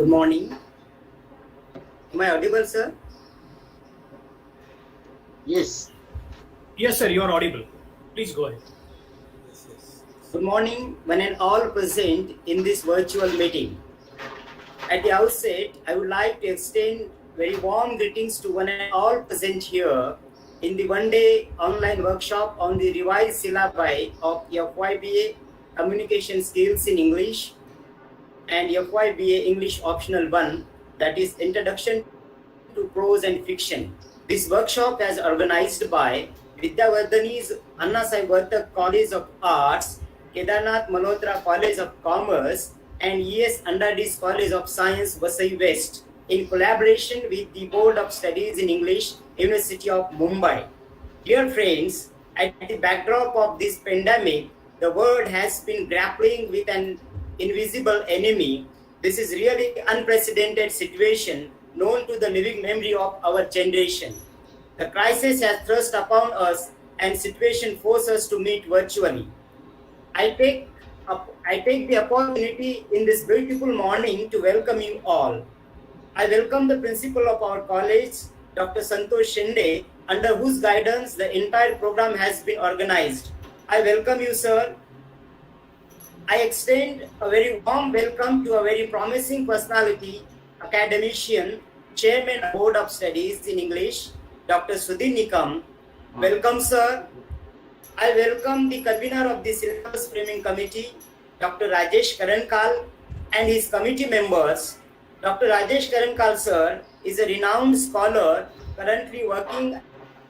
morning. Am I audible, sir? Yes. Yes, sir, you are audible. Please go ahead. Good morning, one and all present in this virtual meeting. At the outset, I would like to extend very warm greetings to one and all present here in the one-day online workshop on the revised syllabi of FYBA Communication Skills in English and FYBA English Optional 1, that is Introduction to Prose and Fiction. This workshop is organized by Vidyavardhani's Anna Sai Vartak College of Arts, Kedarnath Malhotra College of Commerce, and E.S. Andadi's College of Science, Vasai West, in collaboration with the Board of Studies in English, University of Mumbai. Dear friends, at the backdrop of this pandemic, the world has been grappling with an invisible enemy. This is really unprecedented situation known to the living memory of our generation. The crisis has thrust upon us and situation forces us to meet virtually. I take the opportunity in this beautiful morning to welcome you all. I welcome the principal of our college, Dr. Santosh Shinde, under whose guidance the entire program has been organized. I welcome you, sir. I extend a very warm welcome to a very promising personality, academician, Chairman of Board of Studies in English, Dr. Sudhir Nikam. Welcome, sir. I welcome the convener of the Syllabus Framing Committee, Dr. Rajesh Karankal, and his committee members. Dr. Rajesh Karankal, sir, is a renowned scholar currently working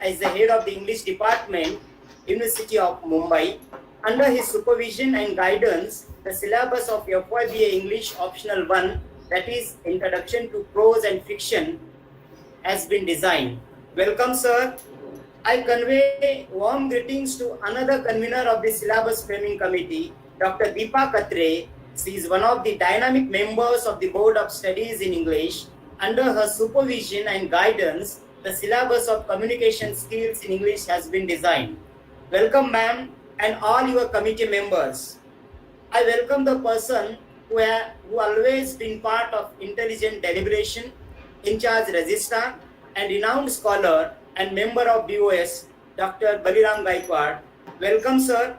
as the head of the English Department, University of Mumbai. Under his supervision and guidance, the syllabus of FYBA English Optional 1, that is Introduction to Prose and Fiction, has been designed. Welcome, sir. I convey warm greetings to another convener of the Syllabus Framing Committee, Dr. Deepa Katre. She is one of the dynamic members of the Board of Studies in English. Under her supervision and guidance, the syllabus of communication skills in English has been designed. Welcome, ma'am, and all your committee members. I welcome the person who always been part of intelligent deliberation, in charge registrar, and renowned scholar and member of BOS, Dr. Baliram Gaikwad. Welcome, sir.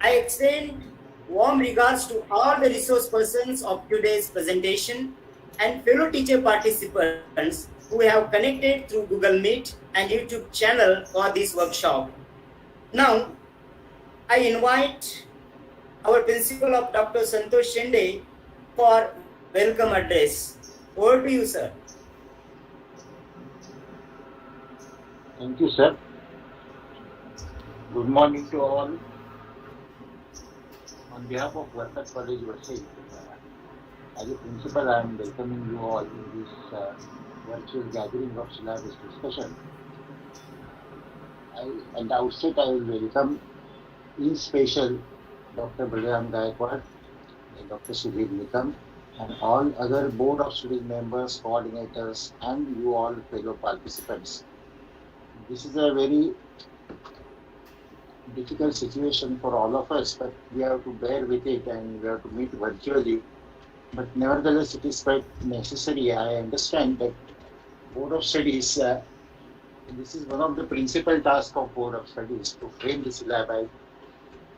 I extend warm regards to all the resource persons of today's presentation and fellow teacher participants who have connected through Google Meet and YouTube channel for this workshop. Now, I invite our principal of Dr. Santosh Shinde for welcome address. Over to you, sir. Thank you, sir. Good morning to all. On behalf of Vartak College, Vasai, as a principal, I am welcoming you all in this virtual gathering of syllabus discussion. At the outset, I will welcome in special Dr. Baliram Gaikwad and Dr. Sudhir Nikam and all other Board of Studies members, coordinators, and you all fellow participants. This is a very difficult situation for all of us, but we have to bear with it and we have to meet virtually. But nevertheless, it is quite necessary. I understand that Board of Studies, this is one of the principal tasks of Board of Studies, to frame the syllabi,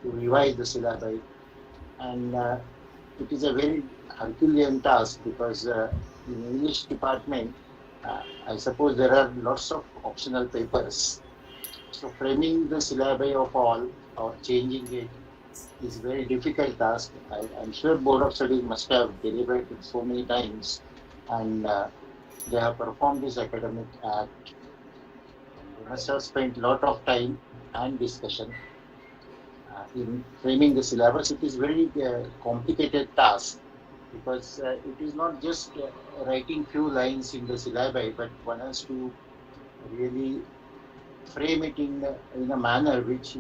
to revise the syllabi, and it is a very Herculean task because in English department, I suppose there are lots of optional papers. So framing the syllabi of all or changing it is a very difficult task. I'm sure Board of Studies must have deliberated so many times and they have performed this academic act. They must have spent a lot of time and discussion in framing the syllabus. It is very complicated task because it is not just writing few lines in the syllabi, but one has to really frame it in a manner which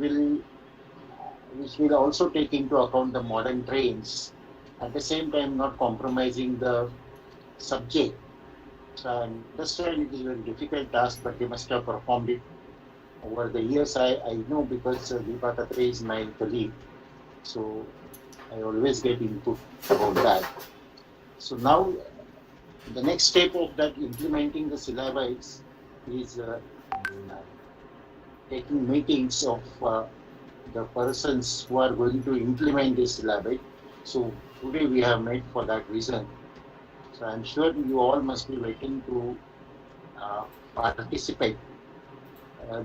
will also take into account the modern trends, at the same time not compromising the subject. So I understand it is a very difficult task, but they must have performed it over the years. I know because Deepa Katre is my colleague, so I always get input about that. So now the next step of that implementing the syllabus is taking meetings of the persons who are going to implement this syllabus. So today we have met for that reason. So I'm sure you all must be waiting to participate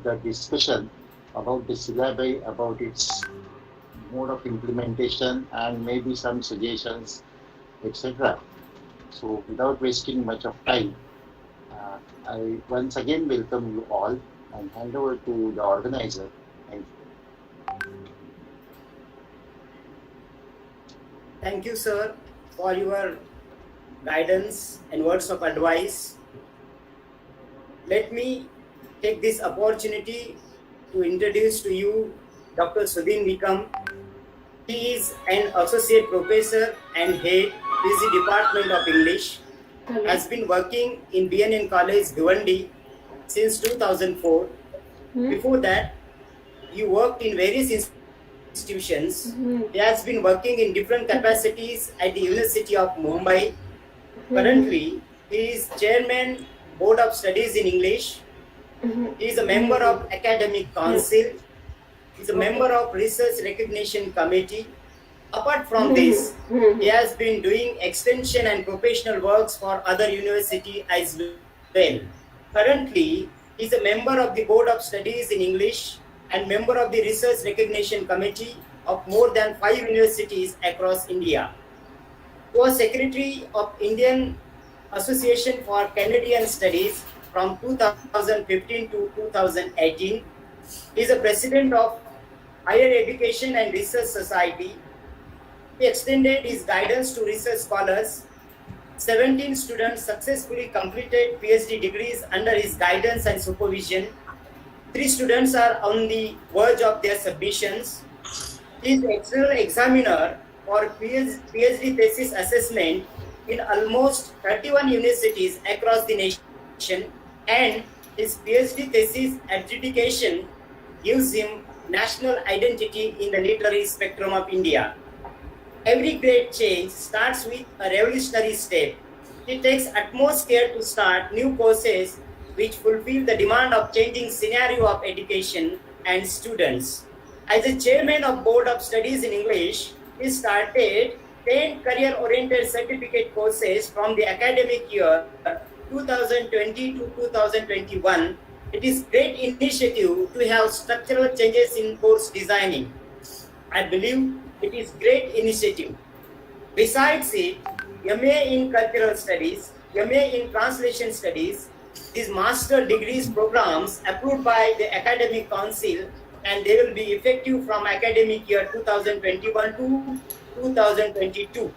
the discussion about the syllabus, about its mode of implementation, and maybe some suggestions, etc. So without wasting much of time, I once again welcome you all and hand over to the organizer. Thank you. Thank you, sir, for your guidance and words of advice. Let me take this opportunity to introduce to you Dr. Sudhin Nikam. He is an associate professor and head PhD Department of English. Has been working in BNN College, Bhiwandi since 2004. Before that, he worked in various institutions. He has been working in different capacities at the University of Mumbai. Currently, he is chairman Board of Studies in English. He is a member of Academic Council. He is a member of Research Recognition Committee. Apart from this, he has been doing extension and professional works for other universities as well. Currently, he is a member of the Board of Studies in English and member of the Research Recognition Committee of more than 5 universities across India. He was Secretary of Indian Association for Canadian Studies from 2015 to 2018. He is a president of Higher Education and Research Society. He extended his guidance to research scholars. 17 students successfully completed PhD degrees under his guidance and supervision. 3 students are on the verge of their submissions. He is the external examiner for PhD thesis assessment in almost 31 universities across the nation, and his PhD thesis adjudication gives him national identity in the literary spectrum of India. Every great change starts with a revolutionary step. It takes utmost care to start new courses which fulfill the demand of changing scenario of education and students. As a chairman of Board of Studies in English, he started 10 career-oriented certificate courses from the academic year 2020 to 2021. It is great initiative to have structural changes in course designing. I believe it is great initiative. Besides it, MA in Cultural Studies, MA in Translation Studies, these master degrees programs approved by the Academic Council, and they will be effective from academic year 2021 to 2022.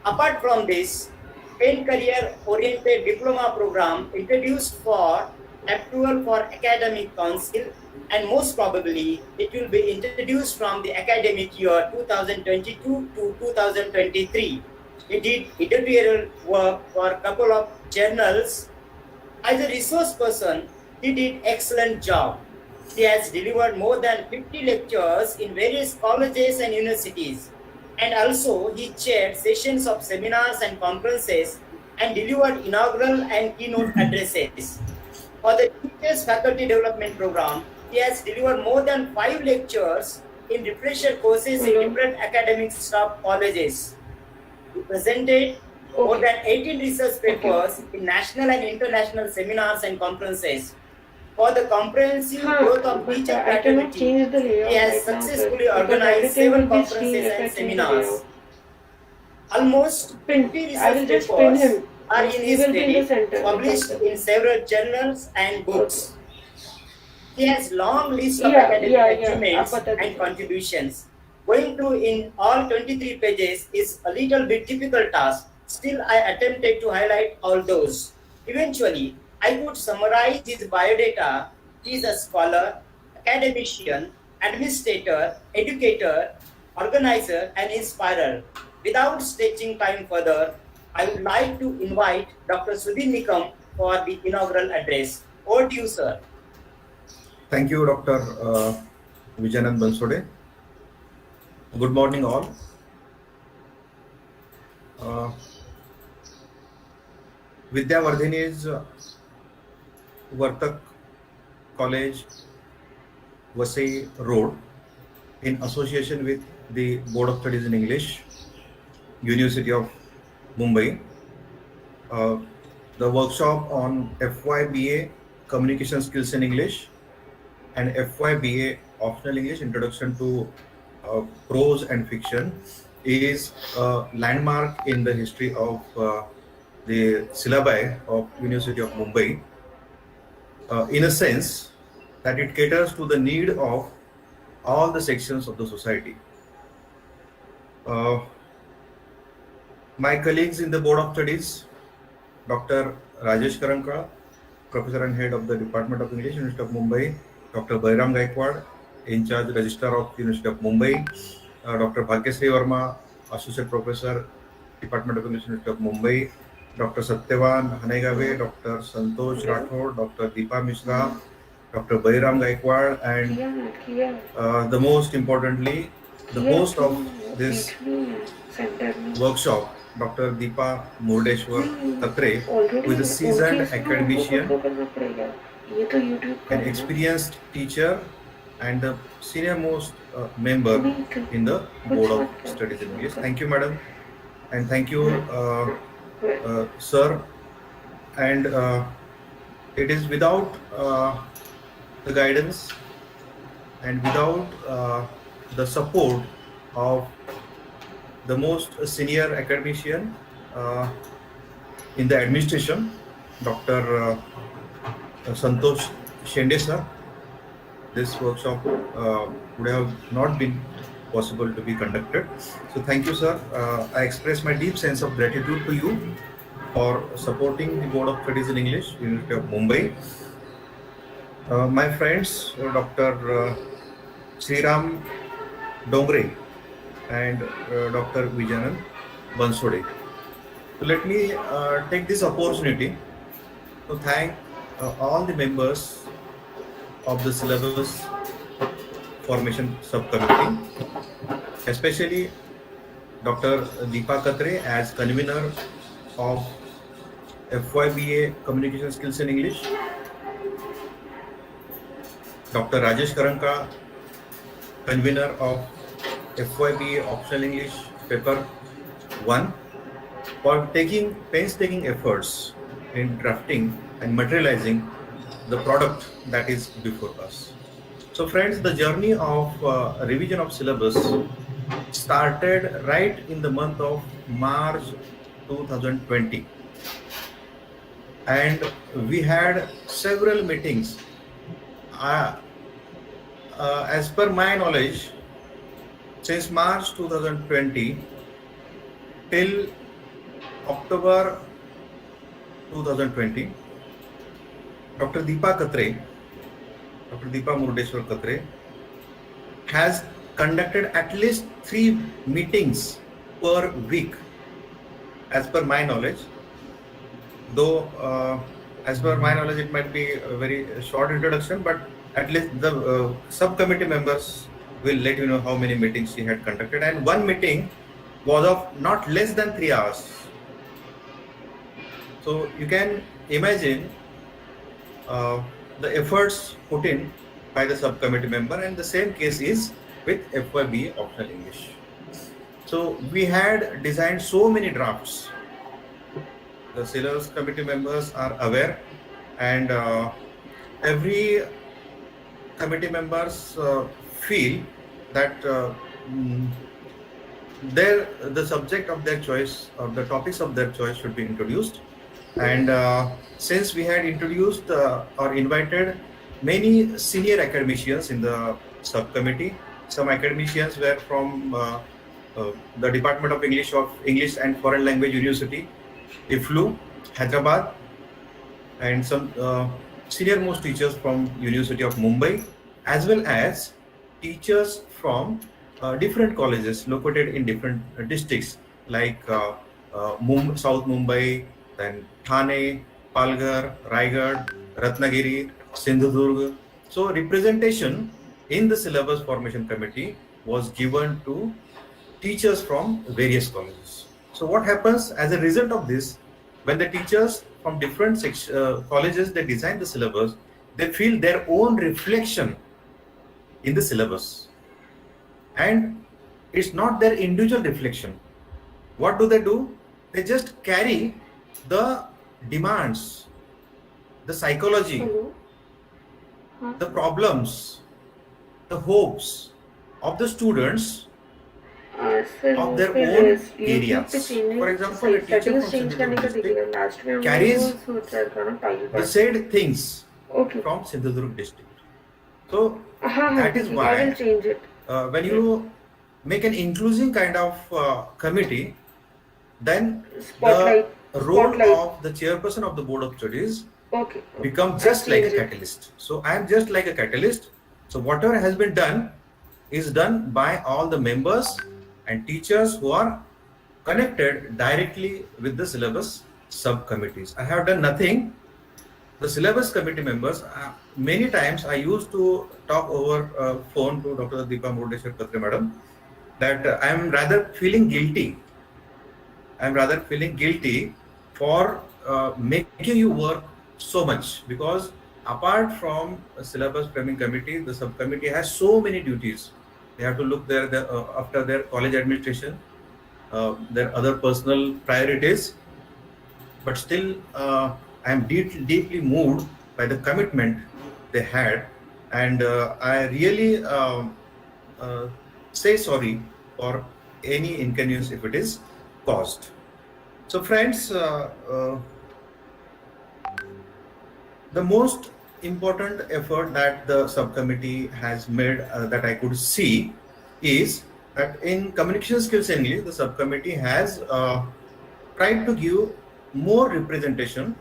Apart from this, 10 career-oriented diploma program introduced for approval for Academic Council, and most probably it will be introduced from the academic year 2022 to 2023. He did editorial work for a couple of journals. As a resource person, he did excellent job. He has delivered more than 50 lectures in various colleges and universities, and also he chaired sessions of seminars and conferences and delivered inaugural and keynote addresses. For the Teachers Faculty Development Program, he has delivered more than 5 lectures in refresher courses in different academic staff colleges. He presented more than 18 research papers in national and international seminars and conferences. For the comprehensive growth of teacher fraternity, he has successfully organized 7 conferences and seminars. Almost 50 research papers are in his credit, published in several journals and books. He has long list of academic achievements and contributions. Going through in all 23 pages is a little bit difficult task. Still, I attempted to highlight all those. Eventually, I could summarize his biodata. He is a scholar, academician, administrator, educator, organizer, and inspirer. Without stretching time further, I would like to invite Dr. Sudhin Nikam for the inaugural address. Over to you, sir. Thank you, Dr. Vijayanand Bansode. Good morning, all. Vidyavardhini's Vartak College, Vasai Road, in association with the Board of Studies in English, University of Mumbai. The workshop on FYBA Communication Skills in English and FYBA Optional English Introduction to Prose and Fiction is a landmark in the history of the syllabi of University of Mumbai, in a sense that it caters to the need of all the sections of the society. My colleagues in the Board of Studies, Dr. Rajesh Karankala, Professor and Head of the Department of English, University of Mumbai, Dr. Bairam Gaikwad, In charge Registrar of University of Mumbai, Dr. Bhagyasri Verma, Associate Professor, Department of English, University of Mumbai, Dr. Satyavan Hanegave, Dr. Santosh Rathod, Dr. Deepa Mishra, Dr. Bairam Gaikwad, and the most importantly, the host of this workshop, Dr. Deepa Murdeshwar Katre, who is a seasoned academician, an experienced teacher, and the senior most member in the Board of Studies in English. Thank you, madam, and thank you, sir. And it is without the guidance and without the support of the most senior academician in the administration, Dr. Santosh Shende sir, this workshop would have not been possible to be conducted. So thank you, sir. I express my deep sense of gratitude to you for supporting the Board of Studies in English, University of Mumbai. My friends, Dr. Sriram Dongre and Dr. Vijanan Bansode. So let me take this opportunity to thank all the members of the Syllabus Formation Subcommittee, especially Dr. Deepa Katre as convener of FYBA Communication Skills in English, Dr. Rajesh Karanka, convener of FYBA Optional English Paper 1, for taking painstaking efforts in drafting and materializing the product that is before us. So friends, the journey of revision of syllabus started right in the month of March 2020. And we had several meetings. As per my knowledge, since March 2020 till October 2020, Dr. Deepa Murdeshwar Katre has conducted at least 3 meetings per week, as per my knowledge. Though, as per my knowledge, it might be a very short introduction, but at least the subcommittee members will let you know how many meetings she had conducted. And one meeting was of not less than 3 hours. So you can imagine the efforts put in by the subcommittee member, and the same case is with FYBA Optional English. So we had designed so many drafts. The syllabus committee members are aware, and every committee members feel that the subject of their choice or the topics of their choice should be introduced. And since we had introduced or invited many senior academicians in the subcommittee, some academicians were from the Department of English and Foreign Language University, IFLU, Hyderabad, and some senior most teachers from University of Mumbai, as well as teachers from different colleges located in different districts like South Mumbai, then Thane, Palghar, Raigad, Ratnagiri, Sindhudurg. So representation in the syllabus formation committee was given to teachers from various colleges. So what happens as a result of this, when the teachers from different colleges, they design the syllabus, they feel their own reflection in the syllabus. And it's not their individual reflection. What do? They just carry the demands, the psychology, the problems, the hopes of the students of their own areas. For example, a teacher from Sindhudurg district carries the said things from Sindhudurg district. So that is why when you make an inclusive kind of committee, then the role of the chairperson of the board of studies becomes just like a catalyst. So I am just like a catalyst. So whatever has been done is done by all the members and teachers who are connected directly with the syllabus subcommittees. I have done nothing. The syllabus committee members, many times I used to talk over phone to Dr. Deepa Murdeshwar Katre madam that I am rather feeling guilty. I am rather feeling guilty for making you work so much, because apart from a syllabus framing committee, the subcommittee has so many duties. They have to look after their college administration, their other personal priorities. But still, I am deeply moved by the commitment they had, and I really say sorry for any inconvenience if it is caused. So friends, the most important effort that the subcommittee has made that I could see is that in communication skills English, the subcommittee has tried to give more representation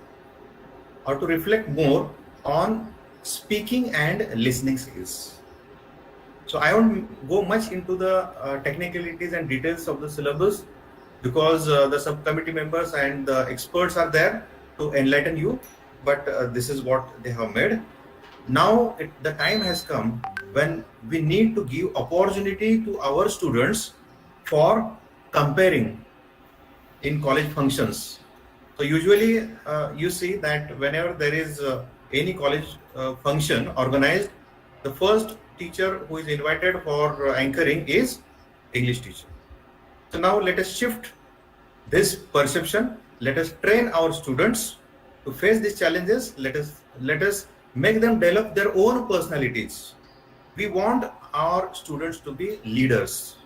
or to reflect more on speaking and listening skills. So I won't go much into the technicalities and details of the syllabus, because the subcommittee members and the experts are there to enlighten you, but this is what they have made. Now the time has come when we need to give opportunity to our students for comparing in college functions. So usually you see that whenever there is any college function organized, the first teacher who is invited for anchoring is English teacher. So now let us shift this perception. Let us train our students to face these challenges. Let us make them develop their own personalities. We want our students to be leaders,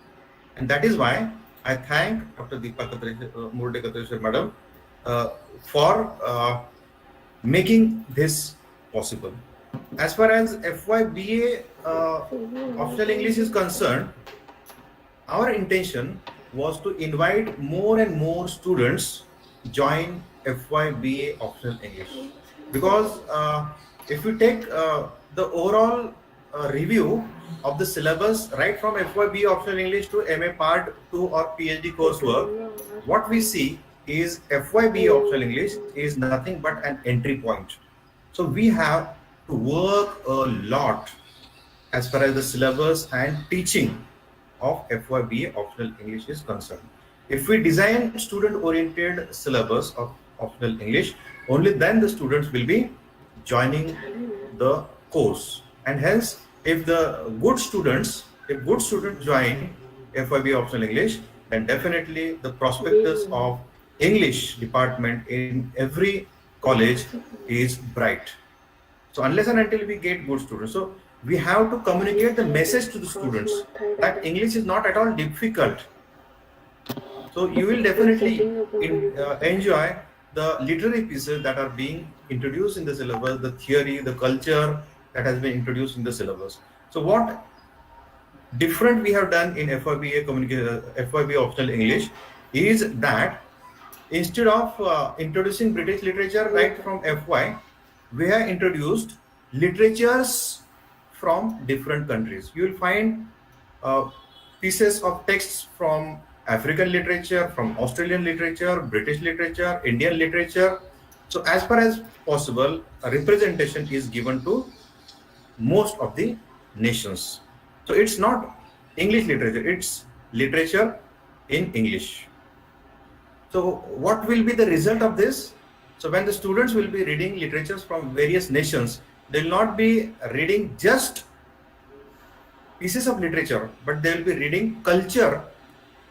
and that is why I thank Dr. Deepa Murdeshwar madam for making this possible. As far as FYBA optional English is concerned, our intention was to invite more and more students join FYBA optional English, because if we take the overall review of the syllabus right from FYBA optional English to MA Part 2 or PhD coursework, what we see is FYBA optional English is nothing but an entry point. So we have to work a lot as far as the syllabus and teaching of FYBA optional English is concerned. If we design student-oriented syllabus of optional English, only then the students will be joining the course. And hence, if good students join FYBA optional English, then definitely the prospectus of English department in every college is bright. So unless and until we get good students, so we have to communicate the message to the students that English is not at all difficult. So you will definitely enjoy the literary pieces that are being introduced in the syllabus, the theory, the culture that has been introduced in the syllabus. So what different we have done in FYBA optional English is that instead of introducing British literature right from FY, we have introduced literatures from different countries. You will find pieces of texts from African literature, from Australian literature, British literature, Indian literature. So as far as possible, a representation is given to most of the nations. So it's not English literature, it's literature in English. So what will be the result of this? So when the students will be reading literatures from various nations, they will not be reading just pieces of literature, but they will be reading culture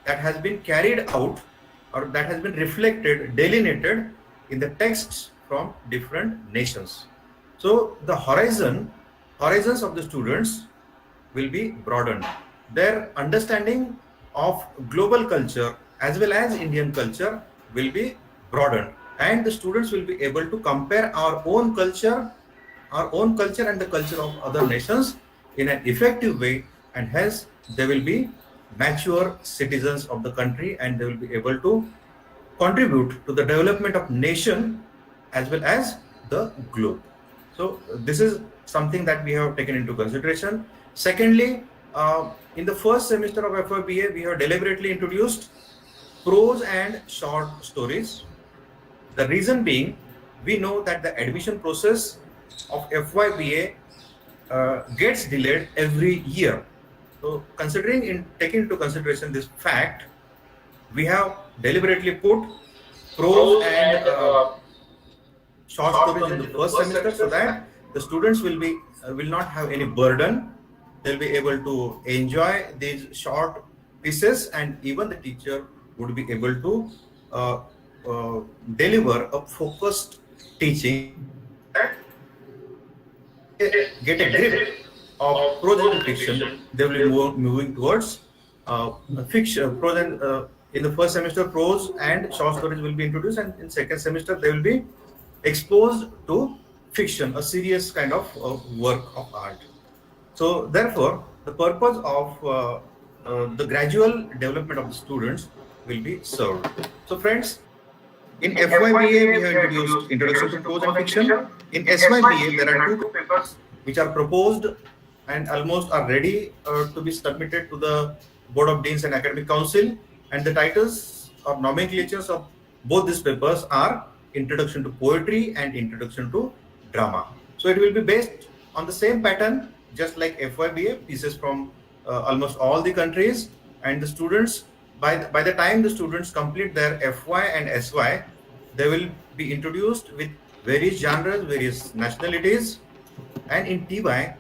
that has been carried out or that has been reflected, delineated in the texts from different nations. So the horizons of the students will be broadened. Their understanding of global culture as well as Indian culture will be broadened, and the students will be able to compare our own culture and the culture of other nations in an effective way, and hence they will be mature citizens of the country and they will be able to contribute to the development of nation as well as the globe. So this is something that we have taken into consideration. Secondly, in the first semester of FYBA, we have deliberately introduced prose and short stories. The reason being, we know that the admission process of FYBA gets delayed every year. So taking into consideration this fact, we have deliberately put prose Prose and and short short stories in stories the in the first first semester, so semester, so that that the students will not have any burden. They'll be able to enjoy these short pieces, and even the teacher would be able to uh, deliver a focused teaching so that once they get a get a grip grip of of prose prose and and fiction, fiction. they will be They moving towards fiction. Prose and in the first semester, prose and short stories will be introduced, and in second semester, they will be exposed to fiction, a serious kind of work of art. So, therefore, the purpose of the gradual development of the students will be served. So, friends, in In FYBA, we FYBA, have we have introduced introduced Introduction to Introduction to Prose and Prose and Fiction. Fiction. In In SYBA, SYBA, there are there are two two papers papers. which are proposed and almost are ready to be submitted to the Board of Deans and Academic Council. And the titles or nomenclatures of both these papers are Introduction to Poetry and Introduction to Drama. So it will be based on the same pattern, just like FYBA, pieces from almost all the countries. And the students, by the time the students complete their FY and SY, they will be introduced with various genres, various nationalities, and in TY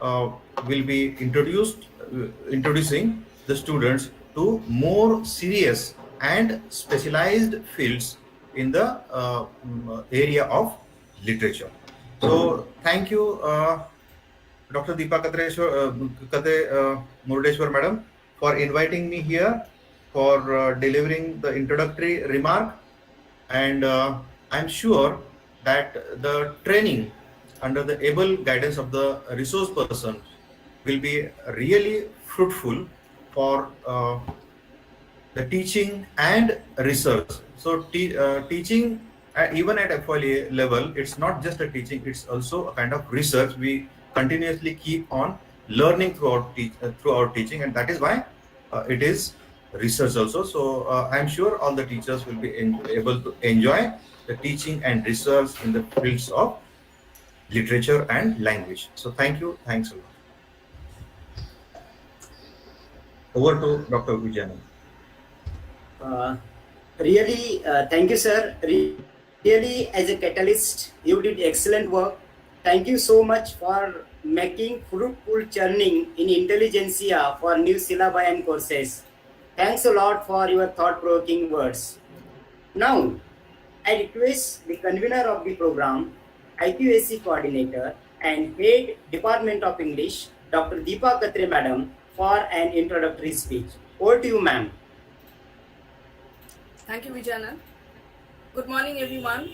will be introducing the students to more serious and specialized fields in the area of literature. So thank you, Dr. Deepa Murdeshwar madam, for inviting me here for delivering the introductory remark, and I'm sure that the training under the able guidance of the resource person will be really fruitful for the teaching and research. So teaching even at FYA level, it's not just a teaching, it's also a kind of research. We continuously keep on learning through our teaching, and that is why it is research also. So I'm sure all the teachers will be able to enjoy the teaching and research in the fields of literature and language. So thank you. Thanks a lot. Over to Dr. Vijayan. Uh, really, thank you, sir. Really, as a catalyst, you did excellent work. Thank you so much for making fruitful churning in intelligentsia for new syllabi and courses. Thanks a lot for your thought-provoking words. Now, I request the convener of the program, IQAC coordinator and head Department of English, Dr. Deepa Katre madam, for an introductory speech. Over to you, ma'am. Thank you, Vijana. Good morning, everyone.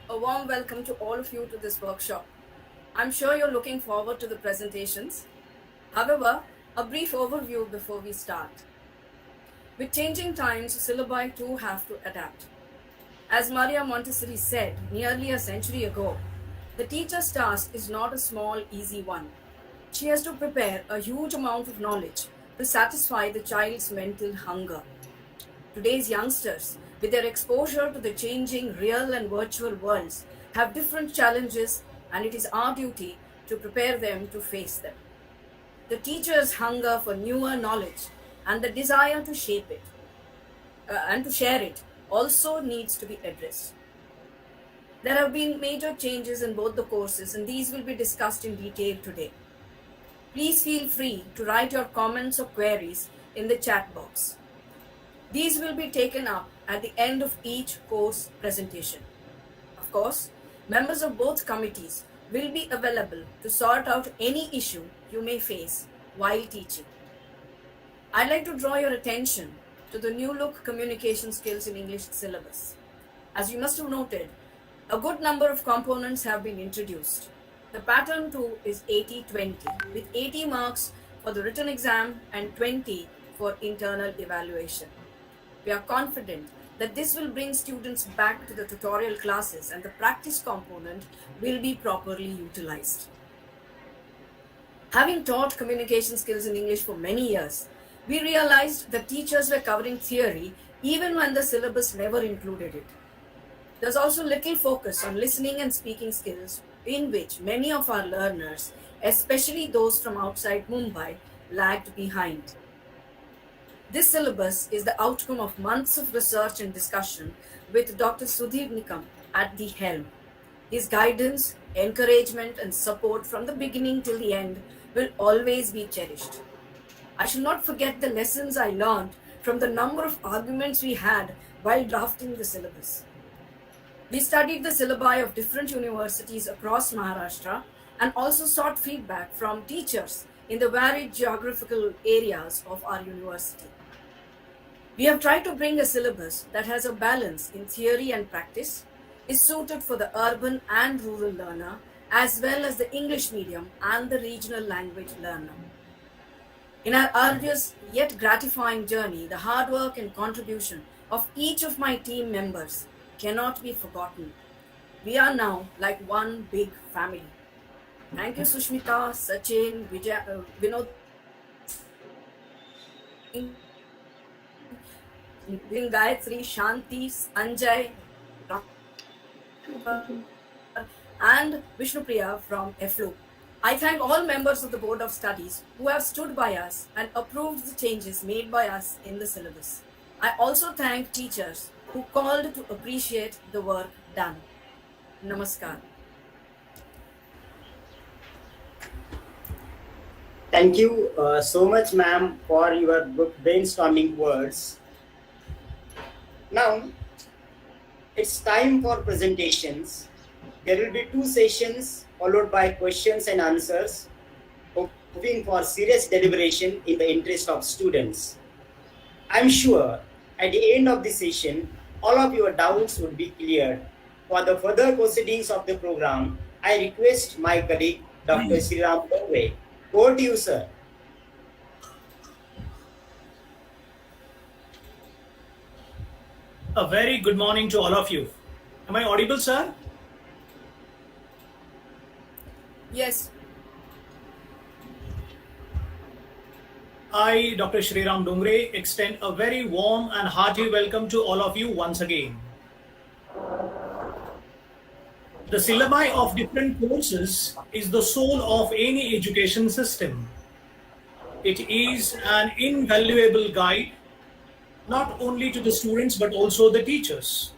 A warm welcome to all of you to this workshop. I'm sure you're looking forward to the presentations. However, a brief overview before we start. With changing times, syllabi too have to adapt. As Maria Montessori said nearly a century ago, the teacher's task is not a small, easy one. She has to prepare a huge amount of knowledge to satisfy the child's mental hunger. Today's youngsters, with their exposure to the changing real and virtual worlds, have different challenges, and it is our duty to prepare them to face them. The teacher's hunger for newer knowledge and the desire to shape it and to share it also needs to be addressed. There have been major changes in both the courses, and these will be discussed in detail today. Please feel free to write your comments or queries in the chat box. These will be taken up at the end of each course presentation. Of course, members of both committees will be available to sort out any issue you may face while teaching. I'd like to draw your attention to the new look communication skills in English syllabus. As you must have noted, a good number of components have been introduced. The pattern 2 is 80-20, with 80 marks for the written exam and 20 for internal evaluation. We are confident that this will bring students back to the tutorial classes and the practice component will be properly utilized. Having taught communication skills in English for many years, we realized that teachers were covering theory even when the syllabus never included it. There's also little focus on listening and speaking skills, in which many of our learners, especially those from outside Mumbai, lagged behind. This syllabus is the outcome of months of research and discussion with Dr. Sudhir Nikam at the helm. His guidance, encouragement, and support from the beginning till the end will always be cherished. I shall not forget the lessons I learned from the number of arguments we had while drafting the syllabus. We studied the syllabi of different universities across Maharashtra and also sought feedback from teachers in the varied geographical areas of our university. We have tried to bring a syllabus that has a balance in theory and practice, is suited for the urban and rural learner, as well as the English medium and the regional language learner. In our arduous yet gratifying journey, the hard work and contribution of each of my team members cannot be forgotten. We are now like one big family. Thank you, Sushmita, Sachin, Vinod, Gayatri, Shanti, Anjay, and Vishnupriya from FLU. I thank all members of the Board of Studies who have stood by us and approved the changes made by us in the syllabus. I also thank teachers who called to appreciate the work done. Namaskar. Thank you so much, ma'am, for your brainstorming words. Now, it's time for presentations. There will be 2 sessions followed by questions and answers, hoping for serious deliberation in the interest of students. I'm sure at the end of the session, all of your doubts would be cleared. For the further proceedings of the program, I request my colleague, Dr. Sriram Dongre. Over to you, sir. A very good morning to all of you. Am I audible, sir? Yes. I, Dr. Sriram Dongre, extend a very warm and hearty welcome to all of you once again. The syllabi of different courses is the soul of any education system. It is an invaluable guide, not only to the students but also the teachers.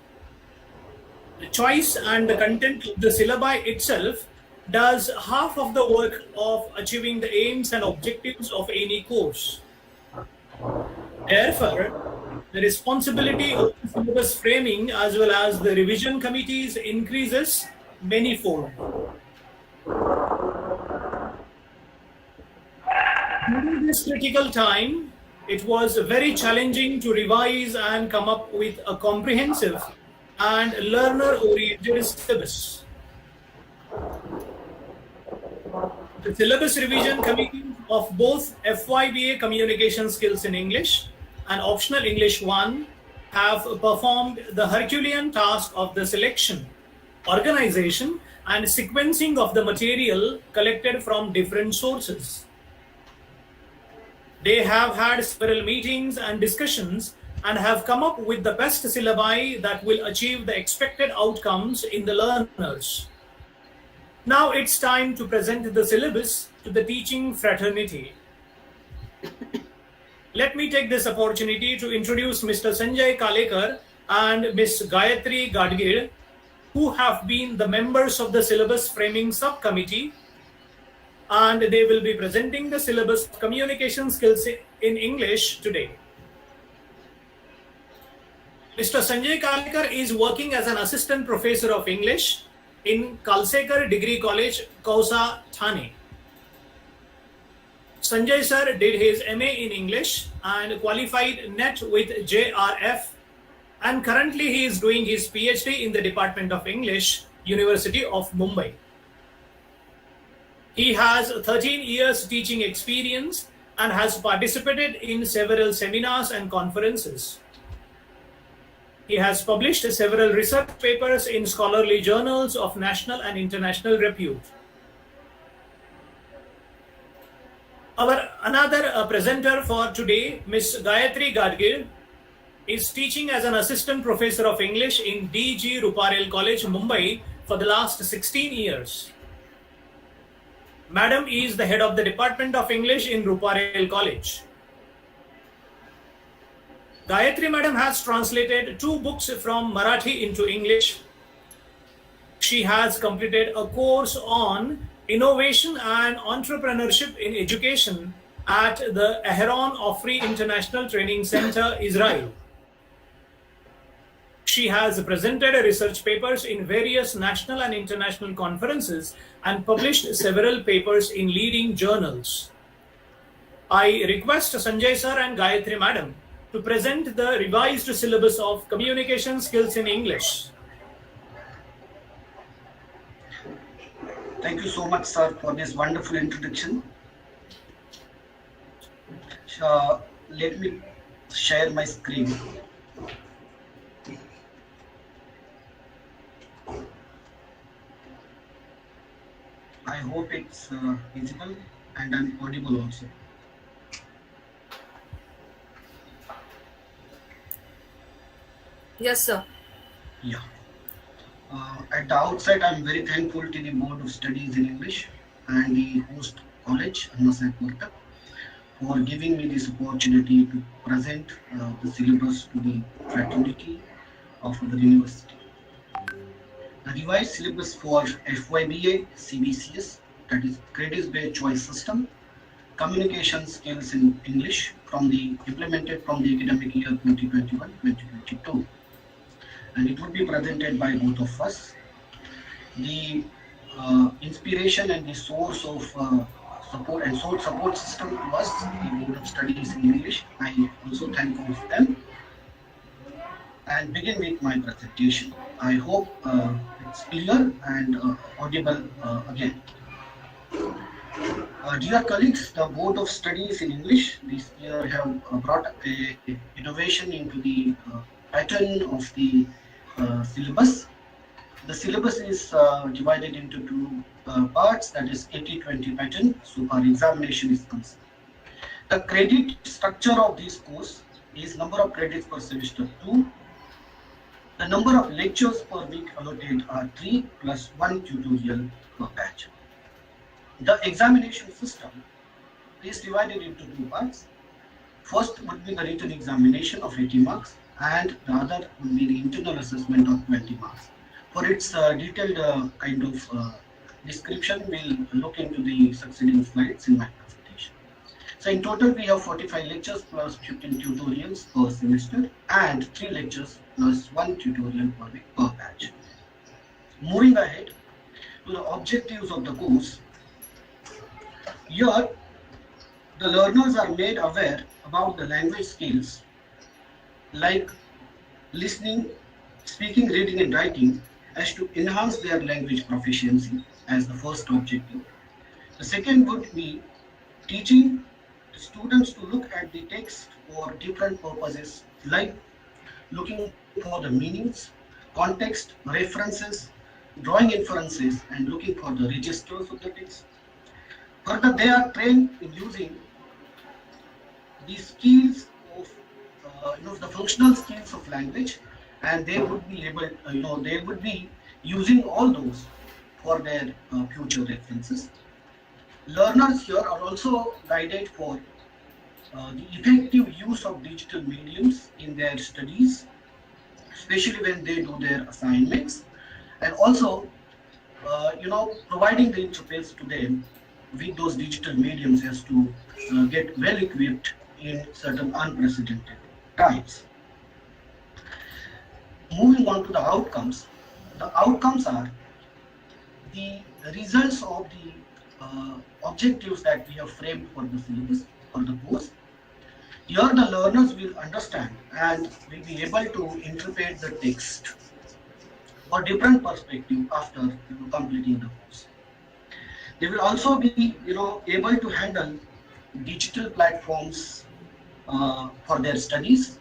The choice and the content of the syllabi itself does half of the work of achieving the aims and objectives of any course. Therefore, the responsibility of the syllabus framing as well as the revision committees increases manyfold. During this critical time, it was very challenging to revise and come up with a comprehensive and learner-oriented syllabus. The syllabus revision committee of both FYBA Communication Skills in English and Optional English 1 have performed the Herculean task of the selection, organization, and sequencing of the material collected from different sources. They have had several meetings and discussions and have come up with the best syllabi that will achieve the expected outcomes in the learners. Now it's time to present the syllabus to the teaching fraternity. Let me take this opportunity to introduce Mr. Sanjay Kalekar and Ms. Gayatri Gadgir, who have been the members of the syllabus framing subcommittee, and they will be presenting the syllabus of communication skills in English today. Mr. Sanjay Kalekar is working as an assistant professor of English in Kalsekar Degree College, Kausa, Thane. Sanjay sir did his MA in English and qualified NET with JRF, and currently he is doing his PhD in the Department of English, University of Mumbai. He has 13 years teaching experience and has participated in several seminars and conferences. He has published several research papers in scholarly journals of national and international repute. Our another presenter for today, Ms. Gayatri Gadgil, is teaching as an assistant professor of English in D.G. Ruparel College, Mumbai for the last 16 years. Madam is the head of the Department of English in Ruparel College. Gayatri Madam has translated 2 books from Marathi into English. She has completed a course on innovation and entrepreneurship in education at the Aharon Ofri International Training Center, Israel. She has presented research papers in various national and international conferences and published several papers in leading journals. I request Sanjay sir and Gayatri Madam to present the revised syllabus of communication skills in English. Thank you so much, sir, for this wonderful introduction. Let me share my screen. I hope it's visible and I'm audible also. Yes, sir. Yeah. At the outset, I'm very thankful to the Board of Studies in English and the host college, Annasai Porta, for giving me this opportunity to present the syllabus to the fraternity of the university. The revised syllabus for FYBA CBCS, that is Credits-Based Choice System, Communication Skills in English, implemented from the academic year 2021-2022. And it would be presented by both of us. The inspiration and the source of support system to us, the Board of Studies in English. I also thank all of them. And begin with my presentation. I hope it's clear and audible again. Dear colleagues, the Board of Studies in English this year have brought a innovation into the pattern of the syllabus. The syllabus is divided into 2 parts, that is 80-20 pattern, so our examination is concerned. The credit structure of this course is number of credits per semester 2. The number of lectures per week allotted are 3 plus 1 tutorial per batch. The examination system is divided into 2 parts. First would be the written examination of 80 marks and the other would be the internal assessment of 20 marks. For its detailed kind of description, we'll look into the succeeding slides in my presentation. So in total, we have 45 lectures plus 15 tutorials per semester and 3 lectures plus 1 tutorial per week per batch. Moving ahead to the objectives of the course, here the learners are made aware about the language skills like listening, speaking, reading and writing as to enhance their language proficiency as the first objective. The second would be teaching students to look at the text for different purposes like looking for the meanings, context, references, drawing inferences and looking for the registers of the text. Further, they are trained in using the skills of the functional skills of language, and they would be able, they would be using all those for their future references. Learners here are also guided for the effective use of digital mediums in their studies, especially when they do their assignments, and also providing the interface to them with those digital mediums as to get well equipped in certain unprecedented times. Moving on to the outcomes are the results of the objectives that we have framed for the syllabus or the course. Here the learners will understand and will be able to interpret the text or different perspective after completing the course. They will also be able to handle digital platforms for their studies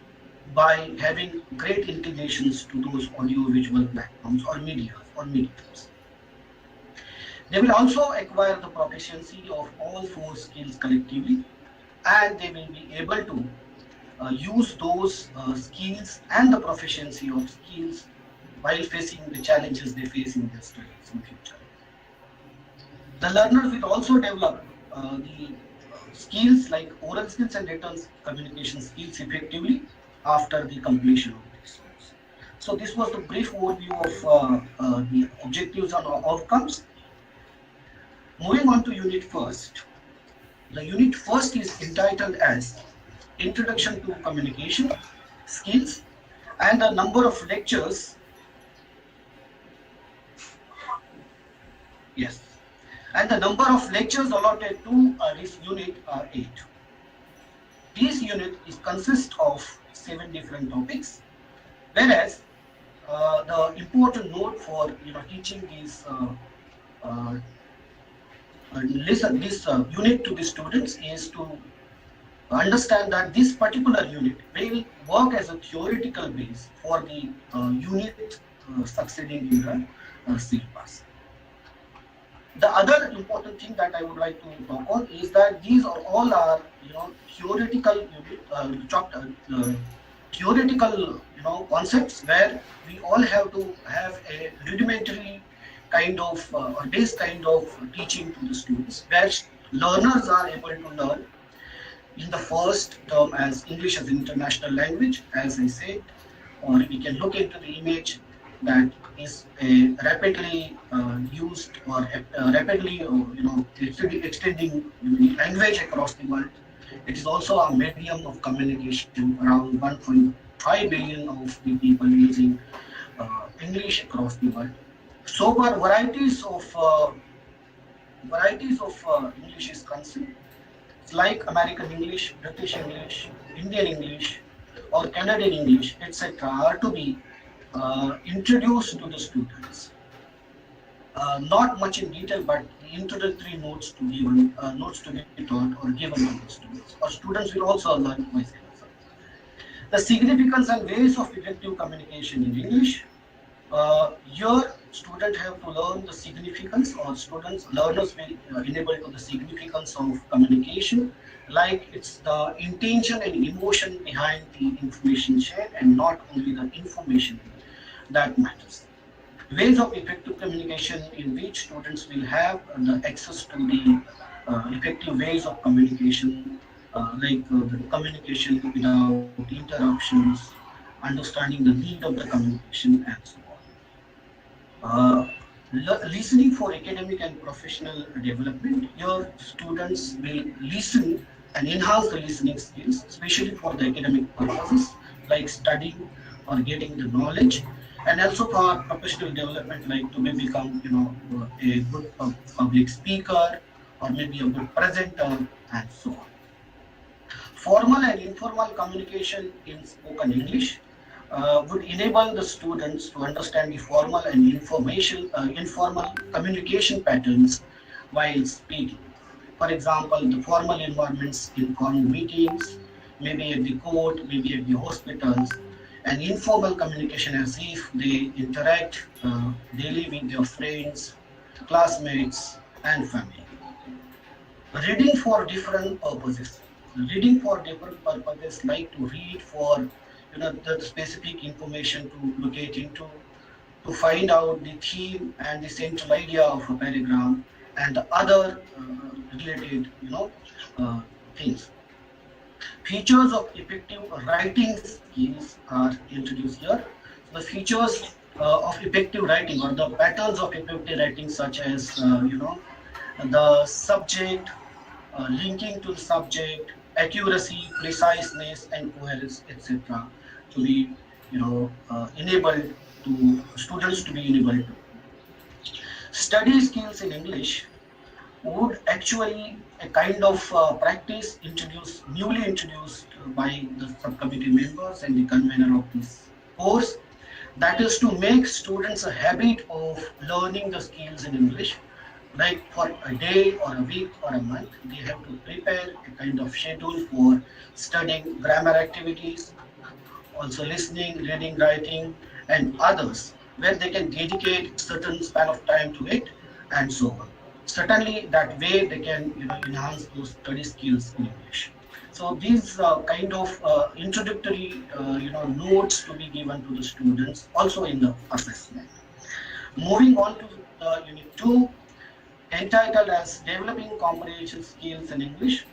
by having great inclinations to those audio-visual platforms or mediums. They will also acquire the proficiency of all 4 skills collectively, and they will be able to use those skills and the proficiency of skills while facing the challenges they face in their studies in future. The learners will also develop the skills like oral skills and written communication skills effectively after the completion of this course. So this was the brief overview of the objectives and outcomes. Moving on to unit first. The unit first is entitled as Introduction to Communication Skills, and the number of lectures allotted to this unit are 8. This unit consists of 7 different topics, whereas the important note for teaching this unit to the students is to understand that this particular unit will work as a theoretical base for the unit succeeding in the syllabus. The other important thing that I would like to talk on is that these are all theoretical concepts where we all have to have a rudimentary kind of or base kind of teaching to the students, where learners are able to learn in the first term as English as an international language, as I said, or we can look into the image that is a rapidly used or rapidly extending language across the world. It is also a medium of communication. Around 1.5 billion of the people using English across the world. So far, varieties of English is concerned. It's like American English, British English, Indian English, or Canadian English, etc., are to be introduced to the students. Not much in detail, but the introductory notes to be taught or given to the students. Or students will also learn myself. The significance and ways of effective communication in English. Here, students have to learn the significance, or learners will enable to the significance of communication, like it's the intention and emotion behind the information shared, and not only the information that matters. Ways of effective communication in which students will have the access to the effective ways of communication, like the communication without interruptions, understanding the need of the communication, and so on. Listening for academic and professional development. Your students will listen and enhance the listening skills, especially for the academic purposes, like studying or getting the knowledge, and also for professional development, like to become a good public speaker or maybe a good presenter, and so on. Formal and informal communication in spoken English would enable the students to understand the formal and informal communication patterns while speaking. For example, the formal environments in formal meetings, maybe at the court, maybe at the hospitals, and informal communication as if they interact daily with their friends, classmates, and family. Reading for different purposes. Reading for different purposes, like to read for the specific information to locate into, to find out the theme and the central idea of a paragraph, and the other related things. Features of effective writing skills are introduced here. The features of effective writing, or the patterns of effective writing, such as the subject, linking to the subject, accuracy, preciseness, and coherence, etc., to be enabled to students to be enabled to study skills in English would actually a kind of practice newly introduced by the subcommittee members and the convener of this course, that is to make students a habit of learning the skills in English, like for a day or a week or a month. They have to prepare a kind of schedule for studying grammar activities, also listening, reading, writing, and others, where they can dedicate certain span of time to it, and so on. Certainly, that way they can enhance those study skills in English. So these kind of introductory notes to be given to the students also in the assessment. Moving on to unit 2, entitled as Developing Comprehension Skills in English,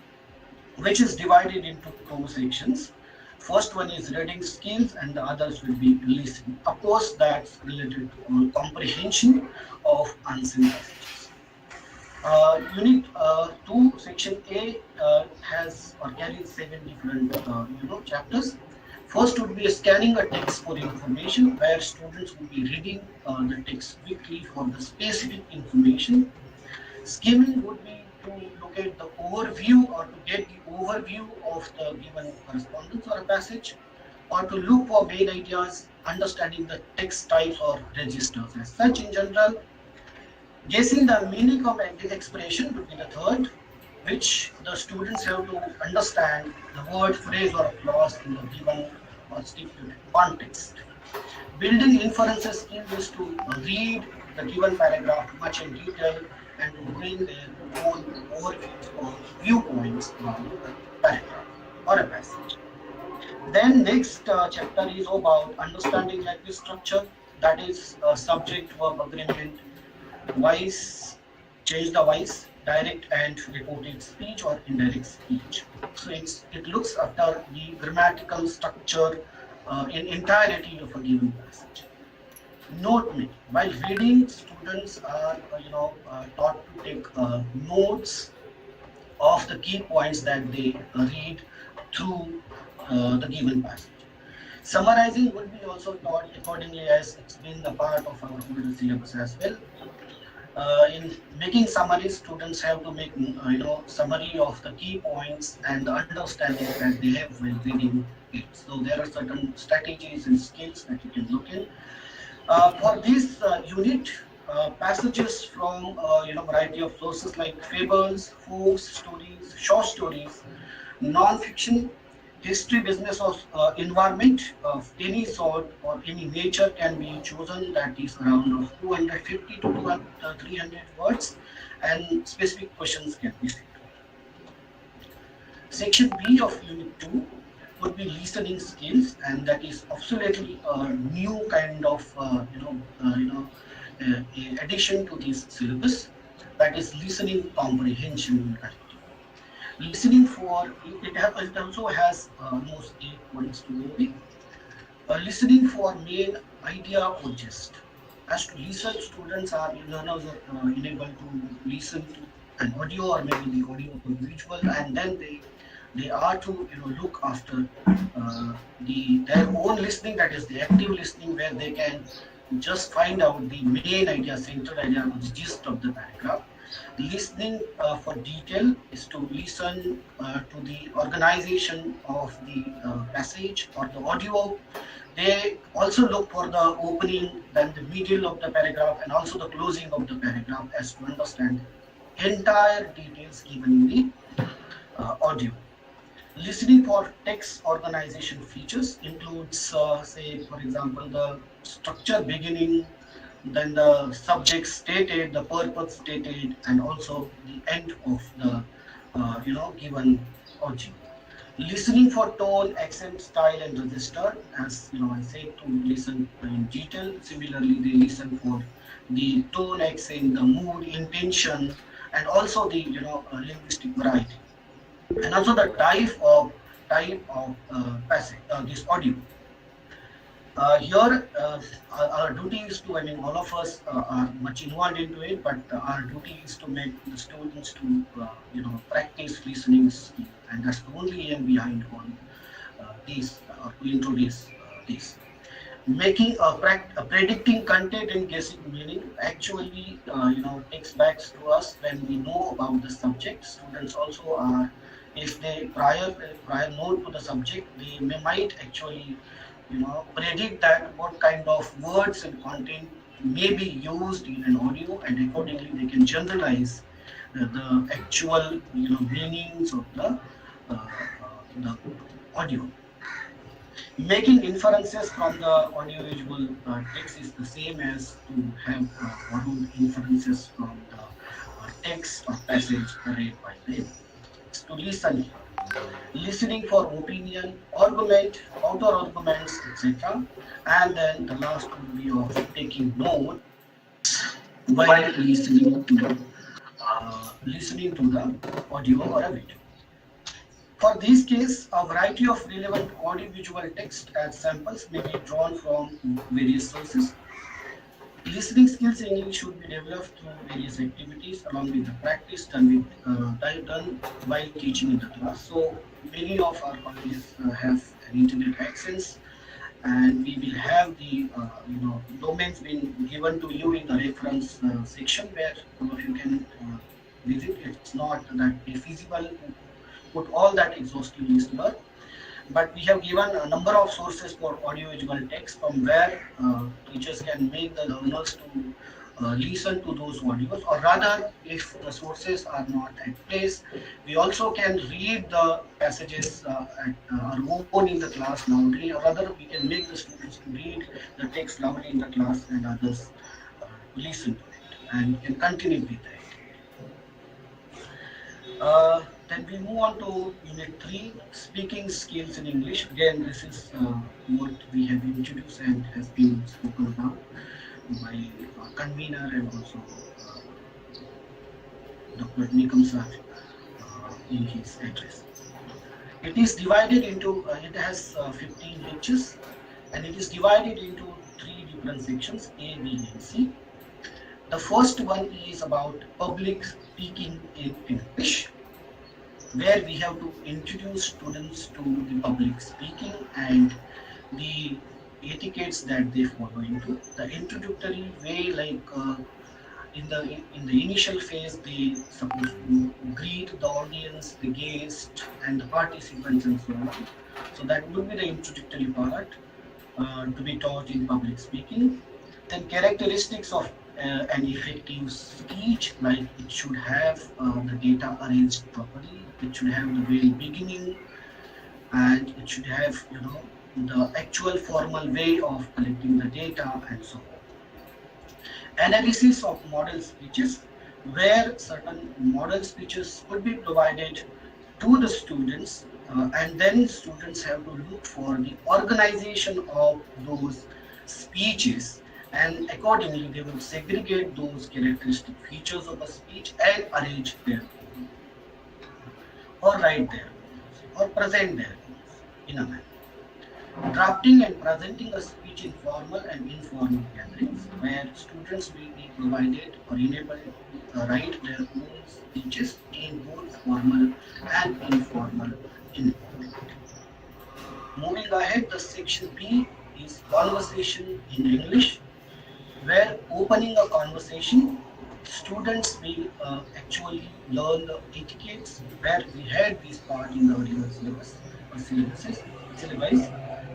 which is divided into 2 sections. First one is reading skills and the others will be listening. Of course, that's related to comprehension of unseen passages. Unit 2, section A has or carries 7 different chapters. First would be scanning a text for information, where students would be reading the text quickly for the specific information. Skimming would be to look at the overview, or to get the overview of the given correspondence or a passage, or to look for main ideas, understanding the text types or registers as such in general. Guessing the meaning of an expression would be the third, which the students have to understand the word, phrase, or clause in the given or stipulated context. Building inferences skills is to read the given paragraph much in detail and to bring their own overviews or viewpoints on the paragraph or a passage. Then next chapter is about understanding language structure, that is subject, verb, agreement, voice, change the voice, direct and reported speech or indirect speech. So it looks after the grammatical structure in entirety of a given passage. Note making. While reading, students are taught to take notes of the key points that they read through the given passage. Summarizing would be also taught accordingly, as it's been the part of our older syllabus as well. In making summaries, students have to make summary of the key points and the understanding that they have when reading it. So there are certain strategies and skills that you can look in. For this unit, passages from variety of sources like fables, folk stories, short stories, non-fiction, history, business, or environment of any sort or any nature can be chosen, that is around 250 to 300 words, and specific questions can be set. Section B of Unit 2 would be listening skills, and that is absolutely a new kind of addition to this syllabus, that is listening comprehension. Listening for it also has almost 8 points to go with. Listening for main idea or gist. As to listen, students are learners are enabled to listen to an audio or maybe the audio or visual, and then they are to look after their own listening, that is the active listening, where they can just find out the main idea, central idea, or the gist of the paragraph. Listening for detail is to listen to the organization of the passage or the audio. They also look for the opening, then the middle of the paragraph, and also the closing of the paragraph, as to understand entire details given in the audio. Listening for text organization features includes, say, for example, the structure beginning, then the subject stated, the purpose stated, and also the end of the given audio. Listening for tone, accent, style, and register, as I said, to listen in detail. Similarly, they listen for the tone, accent, the mood, intention, and also the linguistic variety, and also the type of passage, this audio. Here, our duty is to, I mean, all of us are much involved into it, but our duty is to make the students to, practice listening skill, and that's the only aim behind all these, or to introduce this. Making a predicting content and guessing meaning actually, takes back to us when we know about the subject. Students also are, if they prior know to the subject, they might actually predict that what kind of words and content may be used in an audio, and accordingly they can generalize the actual meanings of the audio. Making inferences from the audiovisual text is the same as to have borrowed inferences from the text or passage read by them. To listen, listening for opinion, argument, counter arguments, etc. And then the last would be of taking note while listening to the audio or a video. For this case, a variety of relevant audiovisual text as samples may be drawn from various sources. Listening skills in English should be developed through various activities along with the practice done while teaching in the class. So many of our colleges have an internet access, and we will have the domains being given to you in the reference section where all of you can visit. It's not that feasible to put all that exhaustive list here, but we have given a number of sources for audiovisual text from where teachers can make the learners to listen to those audios, or rather, if the sources are not at place, we also can read the passages at our own in the class loudly, or rather, we can make the students to read the text loudly in the class and others listen to it and can continue with it. Then we move on to Unit 3, Speaking Skills in English. Again, this is what we have introduced and has been spoken about by our convener and also Dr. Nikam sir in his address. It is divided into, it has 15 lectures, and it is divided into 3 different sections, A, B, and C. The first one is about public speaking in English, where we have to introduce students to the public speaking and the etiquettes that they follow into. The introductory way, like in the initial phase, they supposed to greet the audience, the guest, and the participants, and so on. So that would be the introductory part to be taught in public speaking. Then characteristics of an effective speech, like it should have the data arranged properly, it should have the very beginning, and it should have the actual formal way of collecting the data, and so on. Analysis of model speeches, where certain model speeches could be provided to the students, and then students have to look for the organization of those speeches, and accordingly they will segregate those characteristic features of a speech and arrange their own, or write their own, or present their own in a manner. Drafting and presenting a speech in formal and informal gatherings, where students will be provided or enabled to write their own speeches in both formal and informal environment. Moving ahead, the section B is conversation in English, where opening a conversation, students will actually learn the etiquettes, where we had this part in the earlier syllabus or syllabi,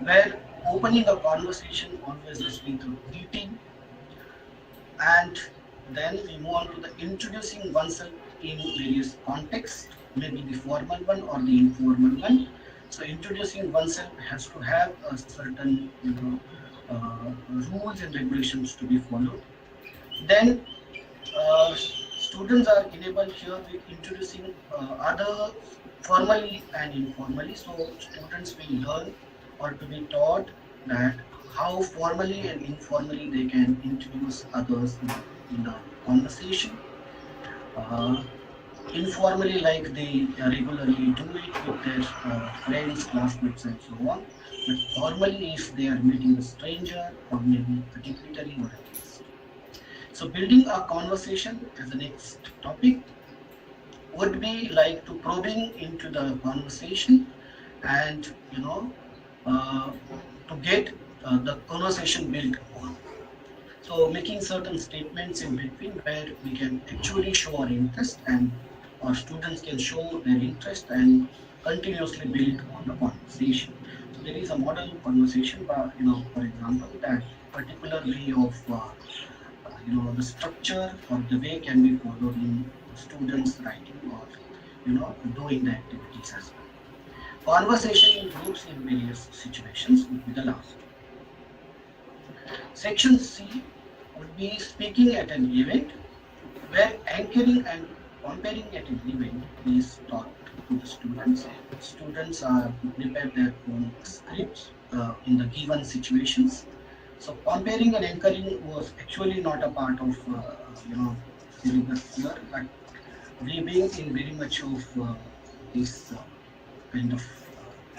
where opening a conversation always is with greeting, and then we move on to the introducing oneself in various contexts, maybe the formal one or the informal one. So introducing oneself has to have a certain rules and regulations to be followed. Then students are enabled here with introducing other formally and informally. So students will learn or to be taught that how formally and informally they can introduce others in the conversation. informally, like they regularly do it with their friends, classmates, and so on. But formally, if they are meeting a stranger or maybe a dignitary or a guest. So, building a conversation as the next topic would be like to probing into the conversation and uh, to get the conversation built on. So making certain statements in between where we can actually show our interest and our students can show their interest and continuously build on the conversation. So there is a model conversation, but for example, that particular way of the structure or the way can be followed in students writing or doing the activities as well. Conversation in groups in various situations would be the last. Section C would be speaking at an event, where anchoring and comparing at an event is taught to the students. Students are to prepare their own scripts in the given situations. So comparing and anchoring was actually not a part of syllabus here, but we being in very much of this kind of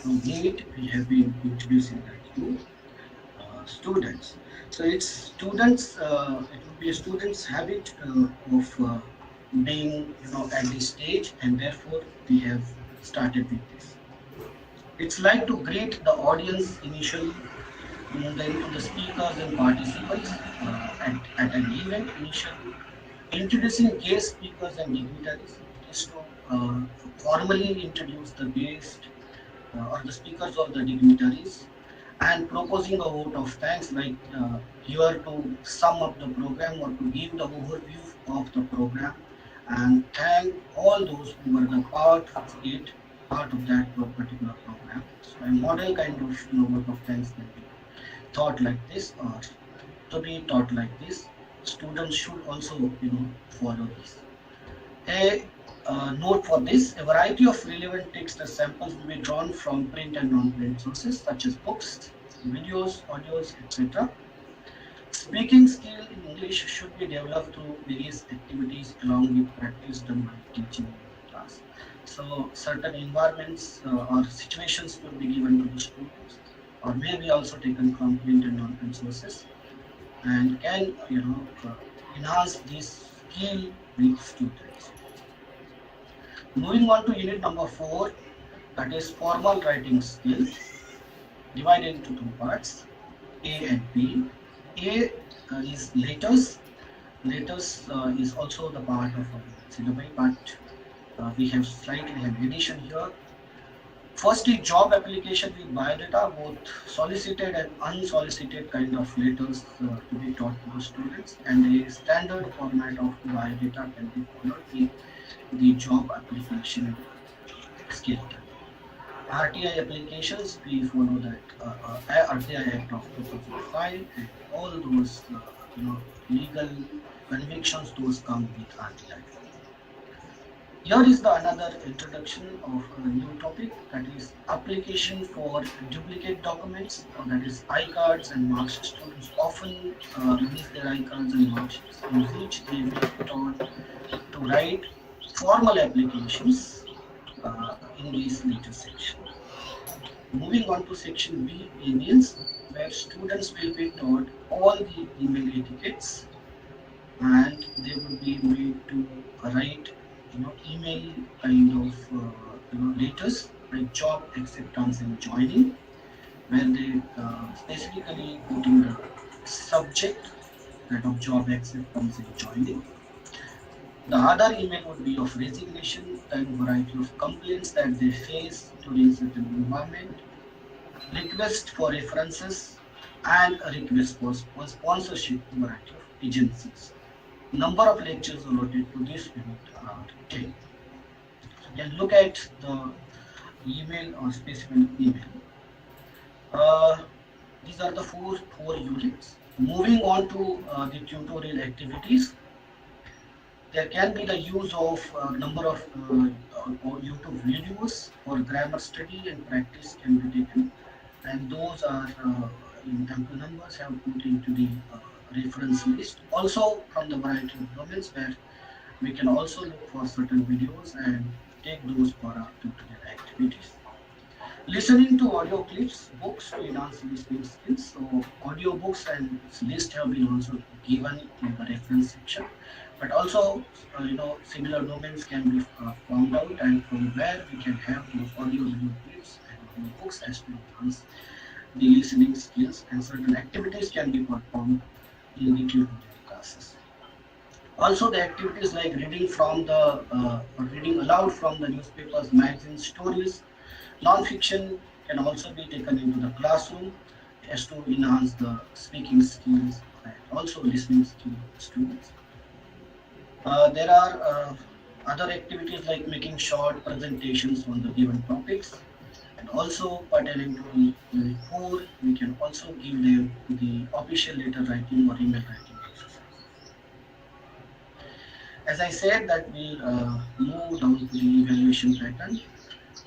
need, we have been introducing that to students. So it's students. It would be a student's habit of being, at this stage, and therefore we have started with this. It's like to greet the audience initially, and then to the speakers and participants at an event initially, introducing guest speakers and dignitaries. It is to formally introduce the guest or the speakers or the dignitaries, and proposing a vote of thanks, like here to sum up the program or to give the overview of the program and thank all those who were the part of it, part of that particular program. So a model kind of vote of thanks can be taught like this or to be taught like this. Students should also follow this. A note for this: a variety of relevant text as samples will be drawn from print and non-print sources such as books, videos, audios, etc. Speaking skill in English should be developed through various activities along with practice done by teaching in class. So certain environments or situations will be given to the students, or may be also taken from print and non-print sources, and can enhance this skill with students. Moving on to unit number 4, that is formal writing skill, divided into two parts, A and B. A is letters. Letters is also the part of our syllabus, but we have slightly an addition here. First is job application with biodata, both solicited and unsolicited kind of letters to be taught to the students, and a standard format of biodata can be followed with the job application skill. RTI applications, we follow that RTI Act of 2005, and all those legal convictions, those come with RTI. Here is the another introduction of a new topic, that is application for duplicate documents, or that is I-cards and marks. Students often miss their I-cards and marks, in which they will be taught to write formal applications in this later section. Moving on to section B, emails, where students will be taught all the email etiquettes, and they will be made to write email kind of letters like job acceptance and joining, where they specifically putting the subject that of job acceptance and joining. The other email would be of resignation and variety of complaints that they face during certain environment, request for references, and a request for sponsorship to variety of agencies. Number of lectures allotted to this unit are 10. So you can look at the email or specific email. These are the four units. Moving on to the tutorial activities, there can be the use of number of YouTube videos for grammar study and practice can be taken, and those are in ample numbers have put into the reference list. Also from the variety of domains where We can also look for certain videos and take those for our tutorial activities. Listening to audio clips, books to enhance listening skills. So audio books and its list have been also given in the reference section. But also, similar domains can be found out, and from where we can have those audio video clips and audio books as to enhance the listening skills, and certain activities can be performed in the tutorial classes. Also, the activities like reading from the or reading aloud from the newspapers, magazines, stories, non-fiction can also be taken into the classroom as to enhance the speaking skills and also listening skill of students. There are other activities like making short presentations on the given topics, and also pertaining to Unit 4, we can also give them the official letter writing or email writing exercise. As I said that we'll move down to the evaluation pattern.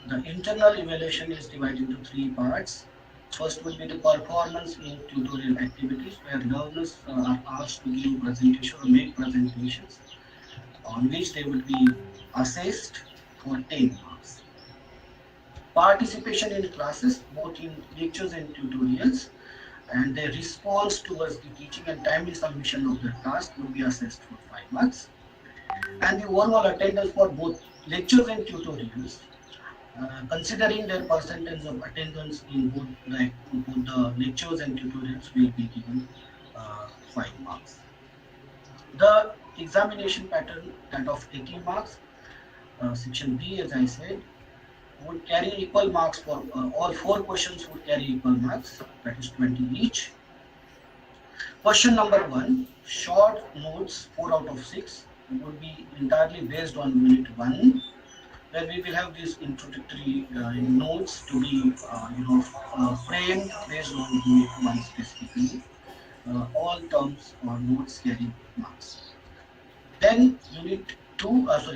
The internal evaluation is divided into three parts. First will be the performance in tutorial activities, where learners are asked to give presentation or make presentations on which they will be assessed for 10 marks. Participation in classes, both in lectures and tutorials, and their response towards the teaching and timely submission of the task will be assessed for 5 marks. And the overall attendance for both lectures and tutorials, considering their percentage of attendance in both the lectures and tutorials, will be given 5 marks. The examination pattern, that of 18 marks, section B, as I said, would carry equal marks for all 4 questions would carry equal marks, that is 20 each. Question number 1, short notes 4 out of 6 would be entirely based on Unit 1, where we will have these introductory notes to be framed based on Unit 1 specifically. All terms or notes carry marks. Then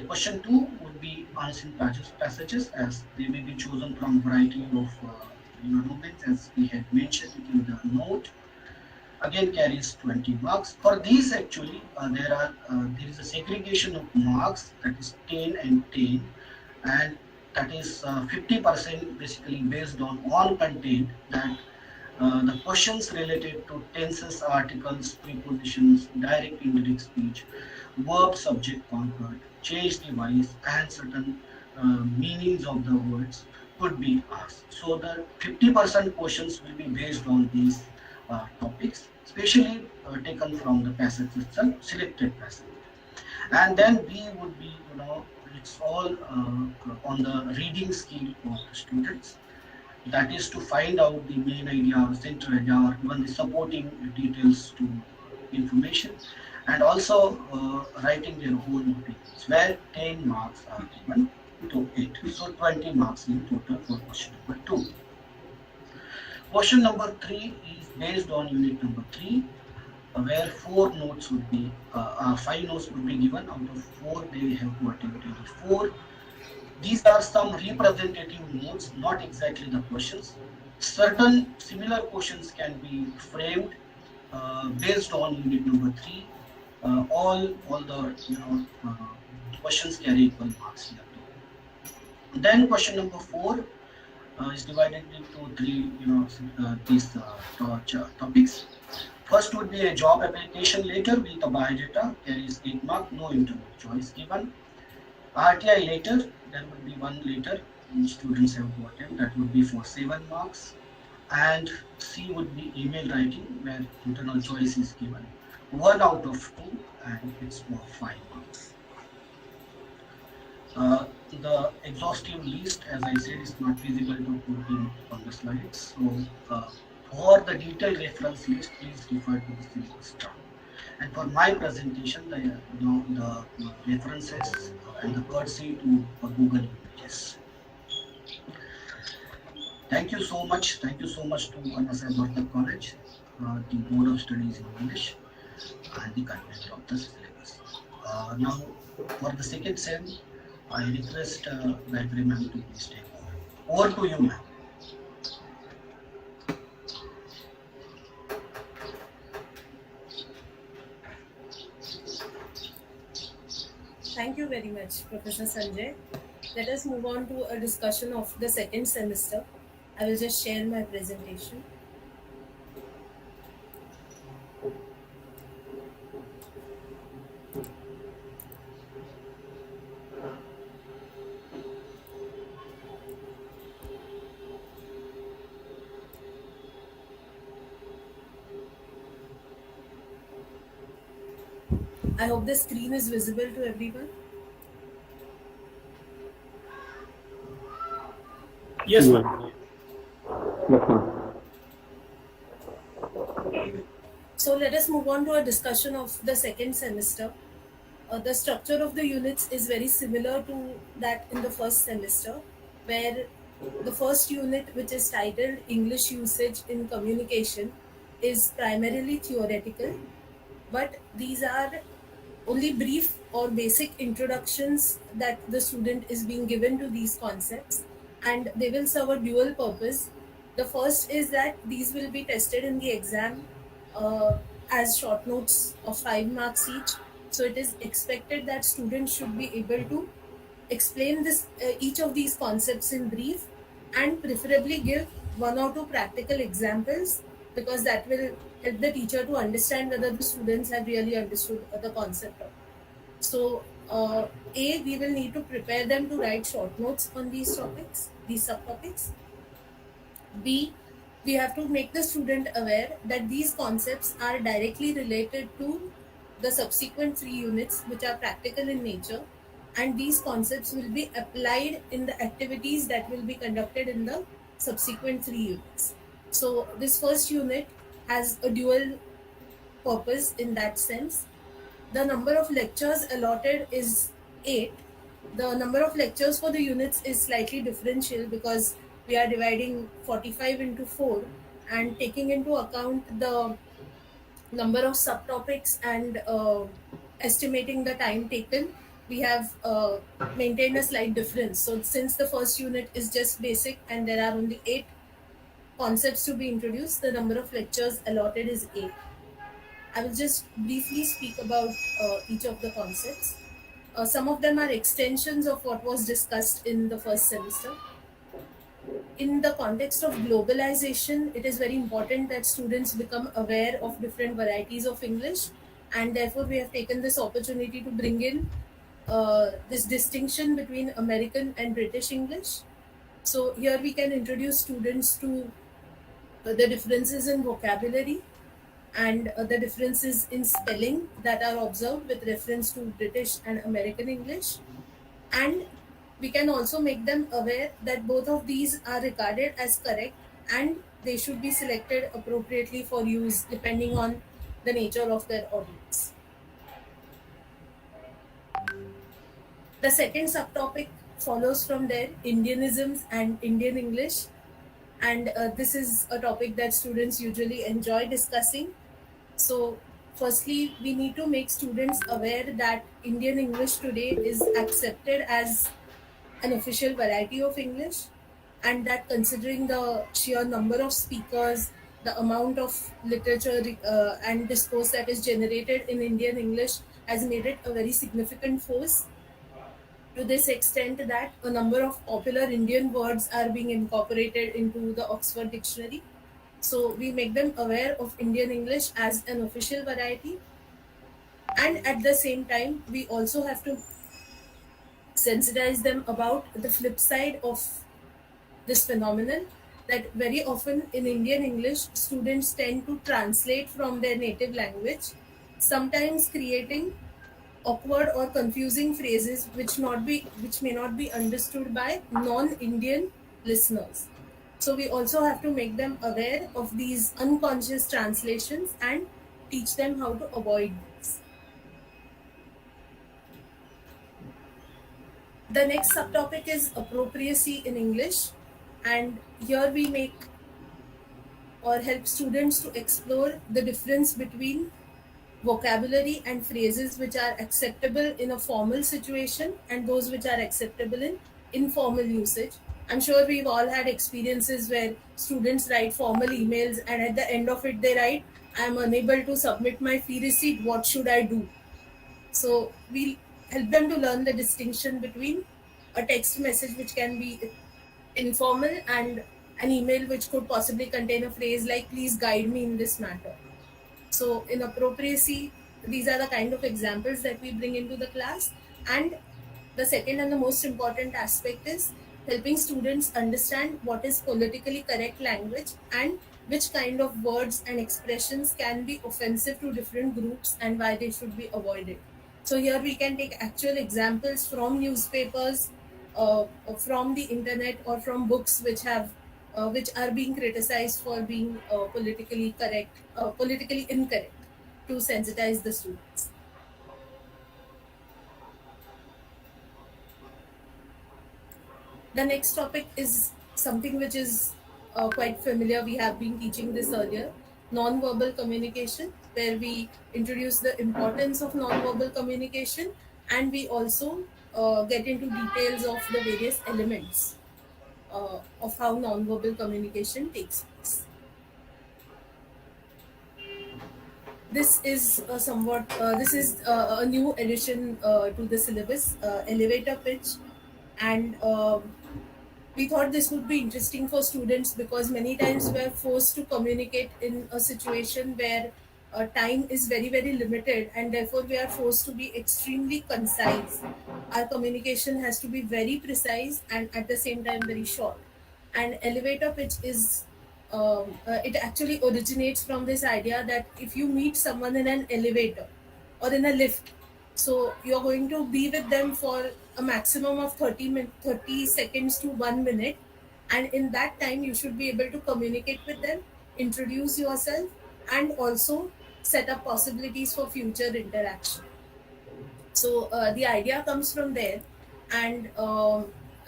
question 2 would be unseen passages, as they may be chosen from variety of domains, as we had mentioned in the note. Again carries 20 marks. For these actually there is a segregation of marks, that is 10 and 10, and that is 50% basically based on content, that the questions related to tenses, articles, prepositions, direct indirect speech, verb, subject, conquered, change the voice, and certain meanings of the words could be asked. So the 50% questions will be based on these topics, especially taken from the passage itself, selected passage. And then B would be, it's all on the reading skill of the students. That is to find out the main idea, central idea, or even the supporting details to information, and also writing their own opinions, where 10 marks are given to it. So 20 marks in total for question number 2. Question number 3 is based on unit number 3, where 4 notes would be, 5 notes would be given. Out of 4, they have to attempt 4. These are some representative notes, not exactly the questions. Certain similar questions can be framed based on unit number 3. All the questions carry equal marks here too. Then question number 4 is divided into 3 these topics. First would be a job application letter with a biodata, carries 8 marks, no interview choice given. RTI letter, there would be 1 letter students have to attempt, that would be for 7 marks. And C would be email writing, where internal choice is given 1 out of 2, and it's for 5 marks. The exhaustive list, as I said, is not visible to put in on the slides. So for the detailed reference list, please refer to the syllabus chart. And for my presentation, the references and the courtesy to Google Images. Thank you so much. Thank you so much to Anna College, the Board of Studies in English, and the convener of the syllabus. Now, for the second sem, I request Gayatri ma'am to please take over. Over to you, ma'am. much, Professor Sanjay. Let us move on to a discussion of the second semester. I will just share my presentation. I hope the screen is visible to everyone. Yes, ma'am. So let us move on to a discussion of the second semester. The structure of the units is very similar to that in the first semester, where the first unit, which is titled English Usage in Communication, is primarily theoretical, but these are only brief or basic introductions that the student is being given to these concepts, and they will serve a dual purpose. The first is that these will be tested in the exam as short notes of 5 marks each. So it is expected that students should be able to explain this each of these concepts in brief, and preferably give one or two practical examples, because that will help the teacher to understand whether the students have really understood the concept or not. So we will need to prepare them to write short notes on these topics, these subtopics. B, we have to make the student aware that these concepts are directly related to the subsequent 3 units, which are practical in nature, and these concepts will be applied in the activities that will be conducted in the subsequent 3 units. So this first unit has a dual purpose in that sense. The number of lectures allotted is 8. The number of lectures for the units is slightly differential, because we are dividing 45 into 4, and taking into account the number of subtopics and estimating the time taken, we have maintained a slight difference. So since the first unit is just basic and there are only 8 concepts to be introduced, the number of lectures allotted is 8. I will just briefly speak about each of the concepts. Some of them are extensions of what was discussed in the first semester. In the context of globalization, it is very important that students become aware of different varieties of English, and therefore we have taken this opportunity to bring in this distinction between American and British English. So here we can introduce students to the differences in vocabulary and the differences in spelling that are observed with reference to British and American English. And we can also make them aware that both of these are regarded as correct, and they should be selected appropriately for use depending on the nature of their audience. The second subtopic follows from there, Indianisms and Indian English. And this is a topic that students usually enjoy discussing. So, firstly, we need to make students aware that Indian English today is accepted as an official variety of English, and that considering the sheer number of speakers, the amount of literature and discourse that is generated in Indian English has made it a very significant force, to this extent that a number of popular Indian words are being incorporated into the Oxford Dictionary. So we make them aware of Indian English as an official variety, and at the same time we also have to sensitize them about the flip side of this phenomenon, that very often in Indian English students tend to translate from their native language, sometimes creating awkward or confusing phrases which may not be understood by non-Indian listeners. So we also have to make them aware of these unconscious translations and teach them how to avoid these. The next subtopic is appropriacy in English, and here we make or help students to explore the difference between vocabulary and phrases which are acceptable in a formal situation and those which are acceptable in informal usage. I'm sure we've all had experiences where students write formal emails and at the end of it they write, I'm unable to submit my fee receipt, what should I do? So we help them to learn the distinction between a text message which can be informal and an email which could possibly contain a phrase like please guide me in this matter. So in appropriacy, these are the kind of examples that we bring into the class. And the second and the most important aspect is helping students understand what is politically correct language and which kind of words and expressions can be offensive to different groups and why they should be avoided. So here we can take actual examples from newspapers, from the internet, or from books which are being criticized for being politically incorrect, to sensitize the students. The next topic is something which is quite familiar. We have been teaching this earlier, non-verbal communication, where we introduce the importance of non-verbal communication, and we also get into details of the various elements of how non-verbal communication takes place. This is a new addition to the syllabus, elevator pitch, and we thought this would be interesting for students because many times we are forced to communicate in a situation where time is very limited, and therefore we are forced to be extremely concise. Our communication has to be very precise and at the same time very short. And elevator pitch is it actually originates from this idea that if you meet someone in an elevator or in a lift, so you're going to be with them for a maximum of 30 seconds to 1 minute, and in that time you should be able to communicate with them, introduce yourself, and also set up possibilities for future interaction. So the idea comes from there, and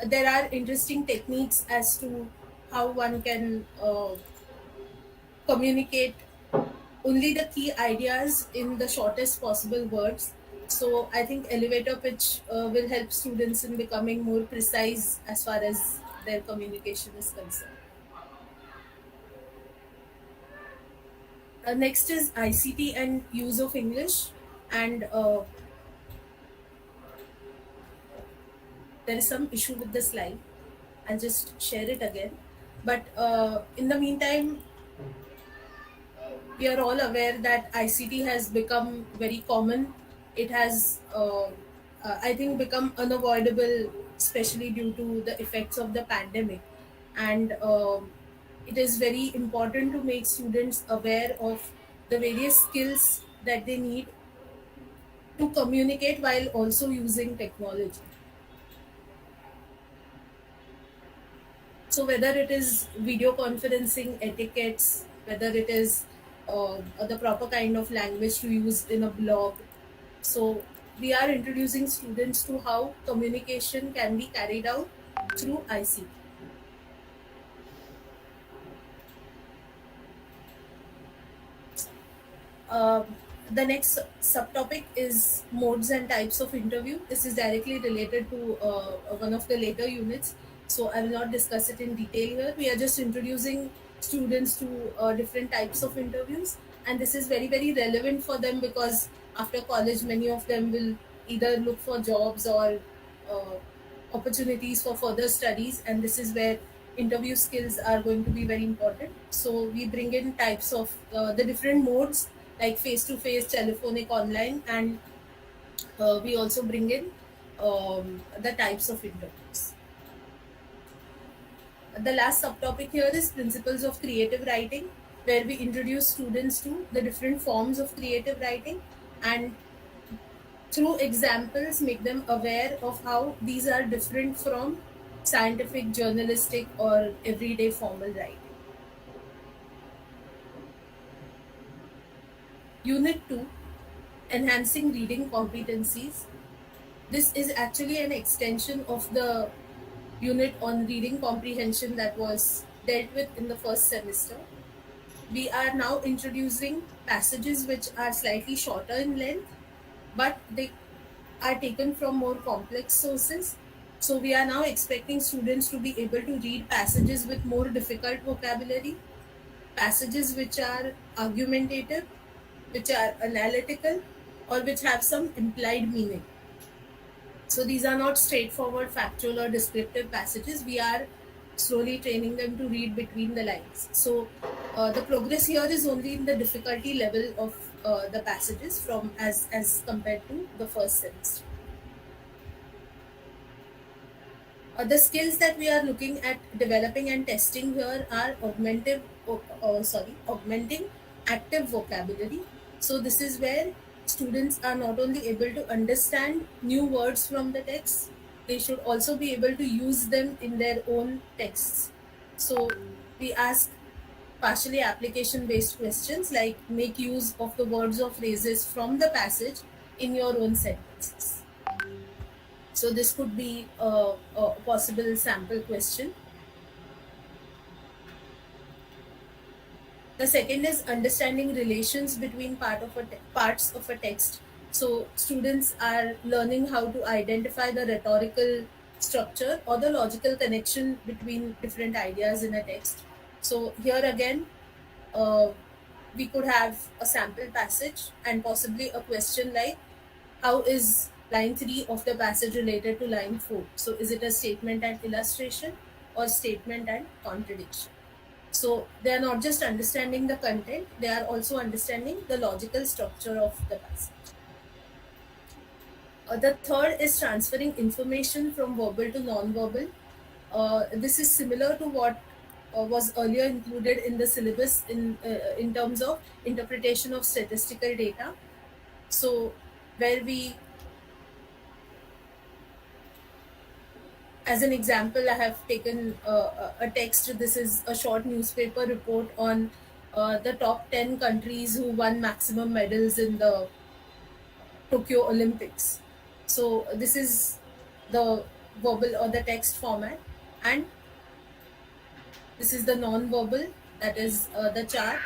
there are interesting techniques as to how one can communicate only the key ideas in the shortest possible words. So I think elevator pitch will help students in becoming more precise as far as their communication is concerned. Next is ICT and use of English, and there is some issue with the slide. I'll just share it again. But in the meantime, we are all aware that ICT has become very common. It has, I think, become unavoidable, especially due to the effects of the pandemic. And it is very important to make students aware of the various skills that they need to communicate while also using technology. So whether it is video conferencing etiquettes, whether it is the proper kind of language to use in a blog, so we are introducing students to how communication can be carried out through ICT. The next subtopic is modes and types of interview. This is directly related to one of the later units, so I will not discuss it in detail here. We are just introducing students to different types of interviews, and this is very relevant for them because after college many of them will either look for jobs or opportunities for further studies, and this is where interview skills are going to be very important. So we bring in types of the different modes like face-to-face, telephonic, online, and we also bring in the types of interviews. The last subtopic here is principles of creative writing, where we introduce students to the different forms of creative writing and through examples make them aware of how these are different from scientific, journalistic, or everyday formal writing. Unit 2, enhancing reading competencies. This is actually an extension of the unit on reading comprehension that was dealt with in the first semester. We are now introducing passages which are slightly shorter in length, but they are taken from more complex sources. So we are now expecting students to be able to read passages with more difficult vocabulary, passages which are argumentative, which are analytical, or which have some implied meaning. So these are not straightforward factual or descriptive passages. We are slowly training them to read between the lines. So the progress here is only in the difficulty level of the passages from as compared to the first semester. The skills that we are looking at developing and testing here are augmenting active vocabulary. So this is where students are not only able to understand new words from the text, they should also be able to use them in their own texts. So we ask partially application based questions like make use of the words or phrases from the passage in your own sentences. So this could be a possible sample question. The second is understanding relations between parts of a text. So students are learning how to identify the rhetorical structure or the logical connection between different ideas in a text. So here again, we could have a sample passage and possibly a question like, how is line 3 of the passage related to line 4? So is it a statement and illustration or statement and contradiction? So they are not just understanding the content, they are also understanding the logical structure of the passage. The third is transferring information from verbal to non-verbal. This is similar to what was earlier included in the syllabus in terms of interpretation of statistical data. So where we, as an example, I have taken a text. This is a short newspaper report on the top 10 countries who won maximum medals in the Tokyo Olympics. So this is the verbal or the text format, and this is the non-verbal, that is the chart,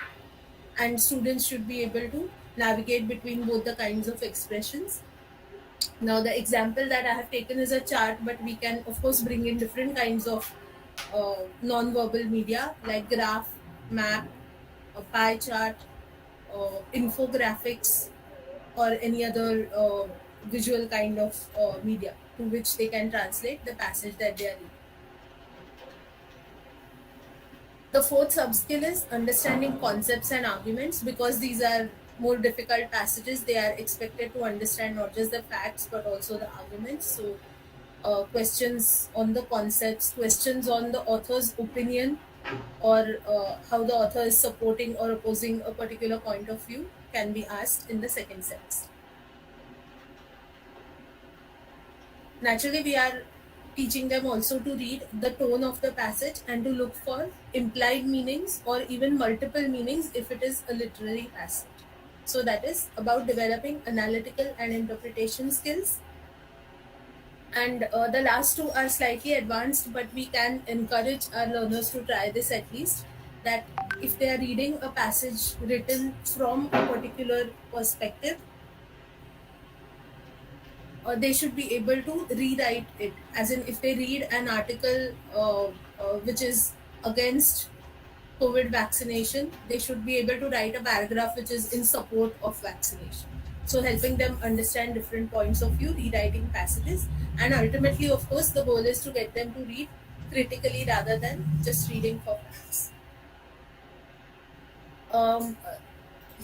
and students should be able to navigate between both the kinds of expressions. Now the example that I have taken is a chart, but we can of course bring in different kinds of non-verbal media like graph, map, a pie chart, infographics, or any other visual kind of media to which they can translate the passage that they are reading. The fourth subskill is understanding concepts and arguments. Because these are more difficult passages, they are expected to understand not just the facts but also the arguments. So questions on the concepts, questions on the author's opinion, or how the author is supporting or opposing a particular point of view can be asked in the second semester. Naturally, we are teaching them also to read the tone of the passage and to look for implied meanings or even multiple meanings if it is a literary passage. So that is about developing analytical and interpretation skills. And the last two are slightly advanced, but we can encourage our learners to try this at least, that if they are reading a passage written from a particular perspective, they should be able to rewrite it. As in, if they read an article which is against COVID vaccination, they should be able to write a paragraph which is in support of vaccination. So helping them understand different points of view, rewriting passages, and ultimately, of course, the goal is to get them to read critically rather than just reading for facts.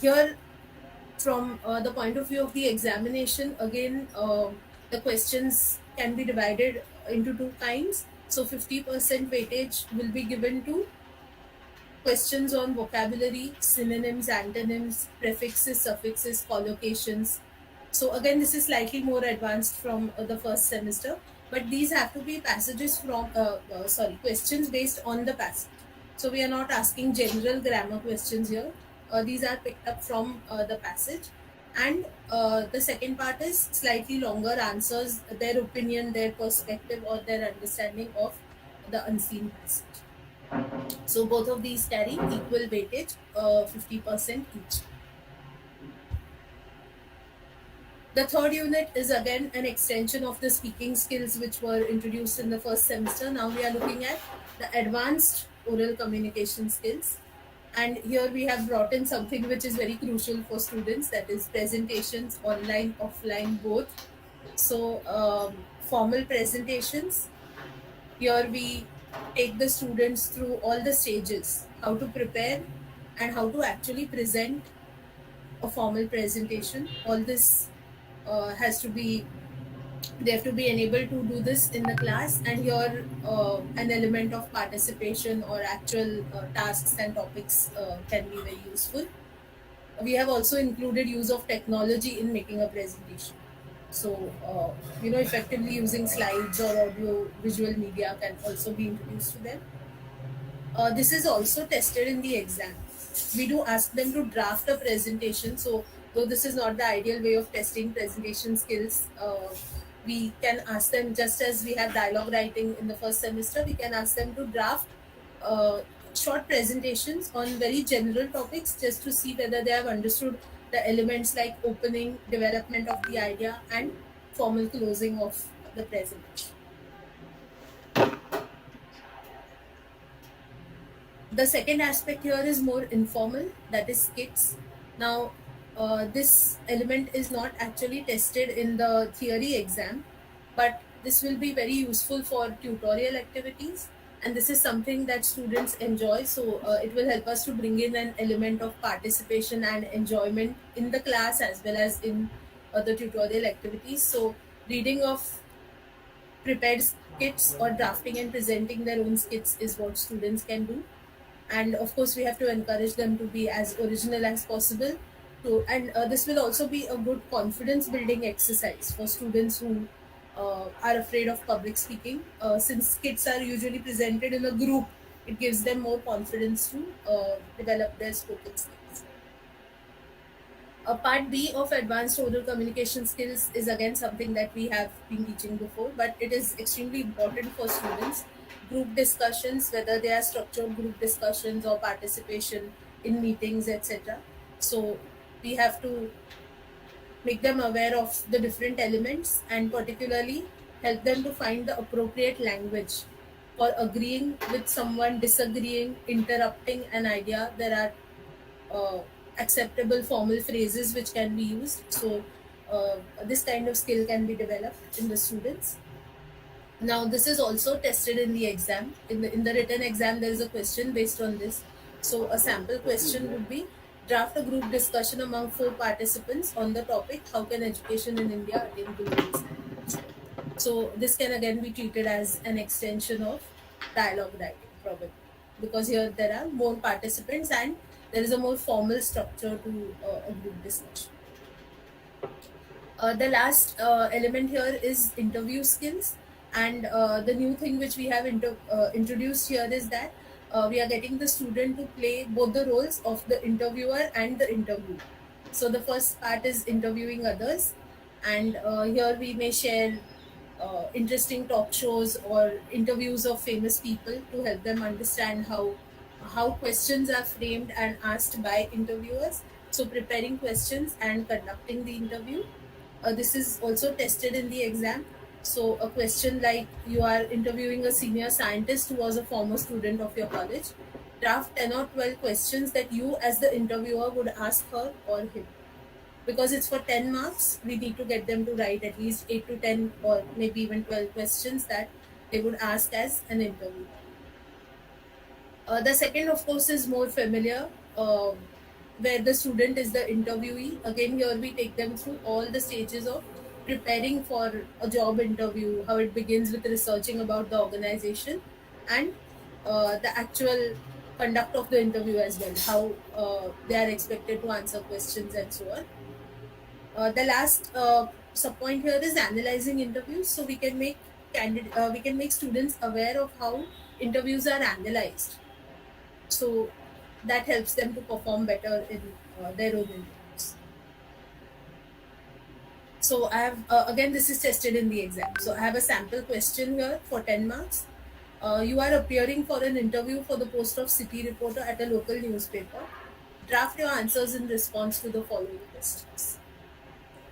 Here, from the point of view of the examination, again, the questions can be divided into two kinds. So 50% weightage will be given to questions on vocabulary, synonyms, antonyms, prefixes, suffixes, collocations. So again, this is slightly more advanced from the first semester, but these have to be passages from, questions based on the passage. So we are not asking general grammar questions here. These are picked up from the passage. And the second part is slightly longer answers, their opinion, their perspective, or their understanding of the unseen passage. So both of these carry equal weightage, 50% each. The third unit is again an extension of the speaking skills which were introduced in the first semester. Now we are looking at the advanced oral communication skills. And here we have brought in something which is very crucial for students, that is presentations, online, offline, both. So formal presentations. Here we take the students through all the stages, how to prepare and how to actually present a formal presentation. All this has to be, they have to be enabled to do this in the class, and here an element of participation or actual tasks and topics can be very useful. We have also included use of technology in making a presentation. So, effectively using slides or audio visual media can also be introduced to them. This is also tested in the exam. We do ask them to draft a presentation. So, though this is not the ideal way of testing presentation skills, we can ask them, just as we have dialogue writing in the first semester, we can ask them to draft uh, short presentations on very general topics just to see whether they have understood the elements like opening, development of the idea, and formal closing of the presentation. The second aspect here is more informal, that is skits. Now, this element is not actually tested in the theory exam, but this will be very useful for tutorial activities, and this is something that students enjoy. So it will help us to bring in an element of participation and enjoyment in the class as well as in the tutorial activities. So reading of prepared skits or drafting and presenting their own skits is what students can do. And of course we have to encourage them to be as original as possible and this will also be a good confidence building exercise for students who are afraid of public speaking. Since skits are usually presented in a group, it gives them more confidence to develop their spoken skills. Part B of advanced oral communication skills is again something that we have been teaching before, but it is extremely important for students. Group discussions, whether they are structured group discussions or participation in meetings, etc. So we have to make them aware of the different elements and particularly help them to find the appropriate language for agreeing with someone, disagreeing, interrupting an idea. There are acceptable formal phrases which can be used. So this kind of skill can be developed in the students. Now this is also tested in the exam. In the written exam, there is a question based on this. So a sample question would be, draft a group discussion among 4 participants on the topic, how can education in India attain global standards? So this can again be treated as an extension of dialogue writing, probably, because here there are more participants and there is a more formal structure to a group discussion. The last element here is interview skills, and the new thing which we have introduced here is that we are getting the student to play both the roles of the interviewer and the interviewee. So the first part is interviewing others, and here we may share interesting talk shows or interviews of famous people to help them understand how questions are framed and asked by interviewers. So preparing questions and conducting the interview. This is also tested in the exam. So a question like, you are interviewing a senior scientist who was a former student of your college. Draft 10 or 12 questions that you as the interviewer would ask her or him. Because it's for 10 marks, we need to get them to write at least 8 to 10 or maybe even 12 questions that they would ask as an interview. The second, of course, is more familiar, where the student is the interviewee. Again, here we take them through all the stages of preparing for a job interview, how it begins with researching about the organization and the actual conduct of the interview as well, how they are expected to answer questions and so on. The last sub-point here is analyzing interviews. So we can make students aware of how interviews are analyzed. So that helps them to perform better in their own interviews. So I have, again, this is tested in the exam. So I have a sample question here for 10 marks. You are appearing for an interview for the post of city reporter at a local newspaper. Draft your answers in response to the following questions.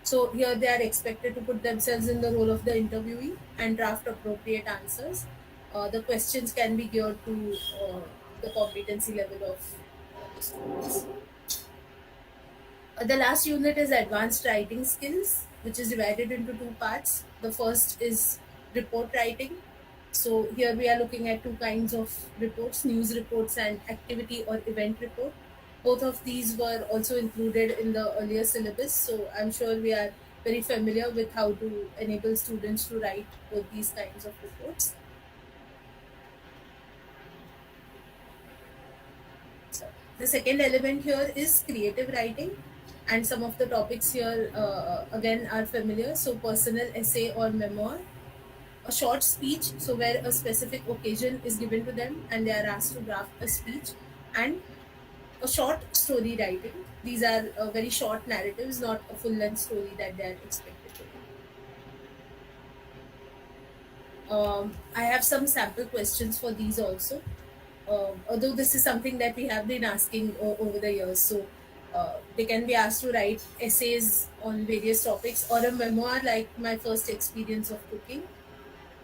So here they are expected to put themselves in the role of the interviewee and draft appropriate answers. The questions can be geared to the competency level of the students. The last unit is advanced writing skills, which is divided into 2 parts. The first is report writing. So here we are looking at two kinds of reports, news reports and activity or event report. Both of these were also included in the earlier syllabus, so I'm sure we are very familiar with how to enable students to write both these kinds of reports. So the second element here is creative writing, and some of the topics here again are familiar. So personal essay or memoir, a short speech, so where a specific occasion is given to them and they are asked to draft a speech, and a short story writing. These are very short narratives, not a full length story that they are expected to write. I have some sample questions for these also. Although this is something that we have been asking over the years, so they can be asked to write essays on various topics, or a memoir like my first experience of cooking,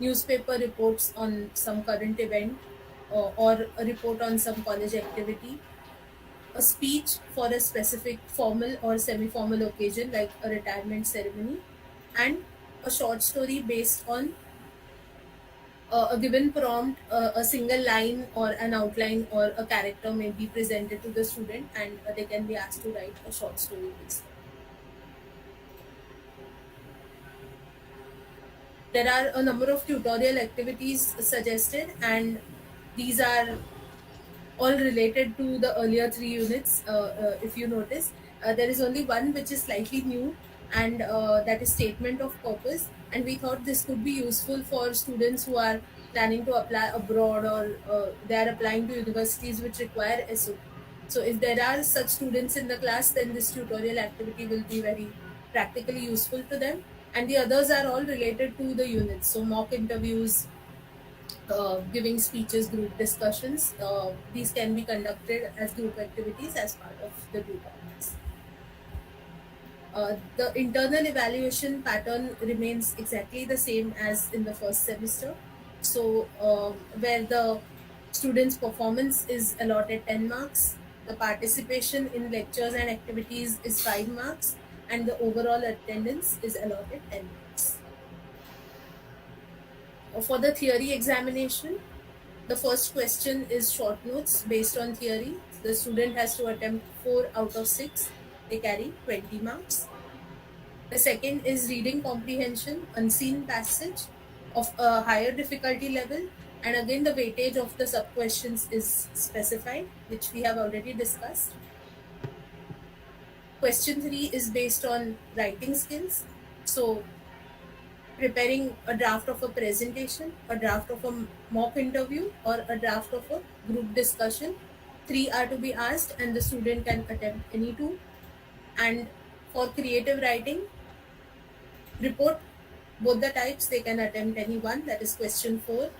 newspaper reports on some current event, or a report on some college activity, a speech for a specific formal or semi-formal occasion like a retirement ceremony, and a short story based on a given prompt, a single line or an outline or a character may be presented to the student, and they can be asked to write a short story based on. There are a number of tutorial activities suggested, and these are all related to the earlier three units. If you notice, there is only one which is slightly new, and that is statement of purpose. And we thought this could be useful for students who are planning to apply abroad, or they are applying to universities which require SOP. So if there are such students in the class, then this tutorial activity will be very practically useful to them. And the others are all related to the units. So mock interviews, giving speeches, group discussions. These can be conducted as group activities as part of the two topics. The internal evaluation pattern remains exactly the same as in the first semester. So where the student's performance is allotted 10 marks, the participation in lectures and activities is 5 marks, and the overall attendance is allotted 10 marks. For the theory examination, the first question is short notes based on theory. The student has to attempt 4 out of 6. They carry 20 marks. The second is reading comprehension, unseen passage of a higher difficulty level. And again, the weightage of the sub-questions is specified, which we have already discussed. Question 3 is based on writing skills. So preparing a draft of a presentation, a draft of a mock interview, or a draft of a group discussion. 3 are to be asked, and the student can attempt any 2. And for creative writing, report, both the types, they can attempt any one, that is question 4.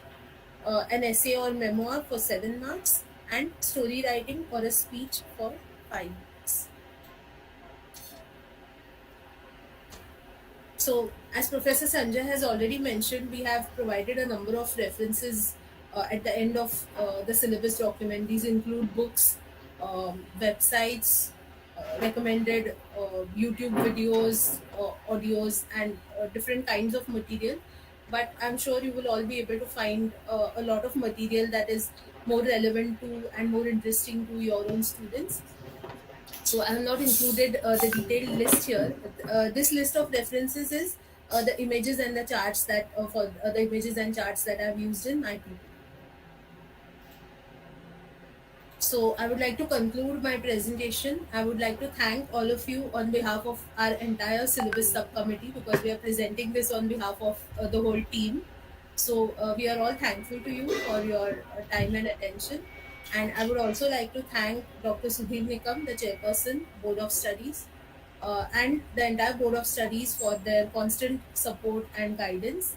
An essay or memoir for 7 marks, and story writing or a speech for 5 marks. So, as Professor Sanjay has already mentioned, we have provided a number of references at the end of the syllabus document. These include books, websites, recommended YouTube videos, audios, and different kinds of material. But I'm sure you will all be able to find a lot of material that is more relevant to and more interesting to your own students. So I have not included the detailed list here. This list of references is the images and the charts that for the images and charts that I've used in my PPT. So I would like to conclude my presentation. I would like to thank all of you on behalf of our entire syllabus subcommittee, because we are presenting this on behalf of the whole team. So we are all thankful to you for your time and attention. And I would also like to thank Dr. Sudhir Nikam, the chairperson, Board of Studies, and the entire Board of Studies for their constant support and guidance.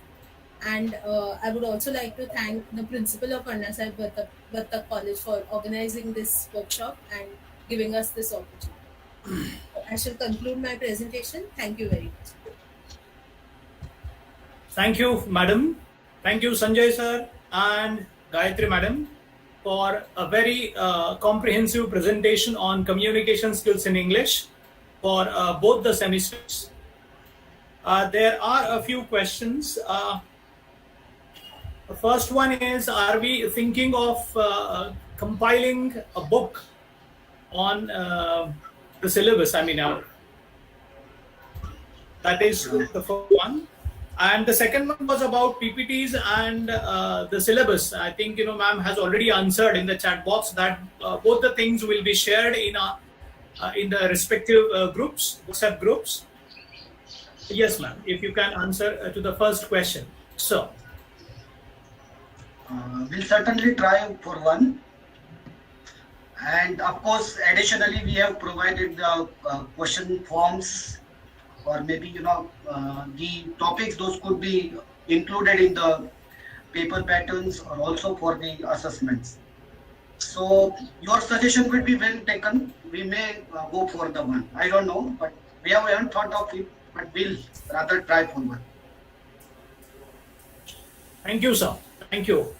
And I would also like to thank the principal of Anna Sahib Battak College for organizing this workshop and giving us this opportunity. I shall conclude my presentation. Thank you very much. Thank you, madam. Thank you, Sanjay sir and Gayatri madam, for a very comprehensive presentation on communication skills in English for both the semesters. There are a few questions. The first one is, are we thinking of compiling a book on the syllabus? I mean, that is the first one. And the second one was about PPTs and the syllabus. I think, ma'am has already answered in the chat box that both the things will be shared in the respective groups, WhatsApp groups. Yes, ma'am, if you can answer to the first question. So, We'll certainly try for one. And of course, additionally, we have provided the question forms, or maybe the topics. Those could be included in the paper patterns, or also for the assessments. So your suggestion will be well taken. We may go for the one. I don't know, but we haven't thought of it. But we'll rather try for one. thank you, sir. Thank you.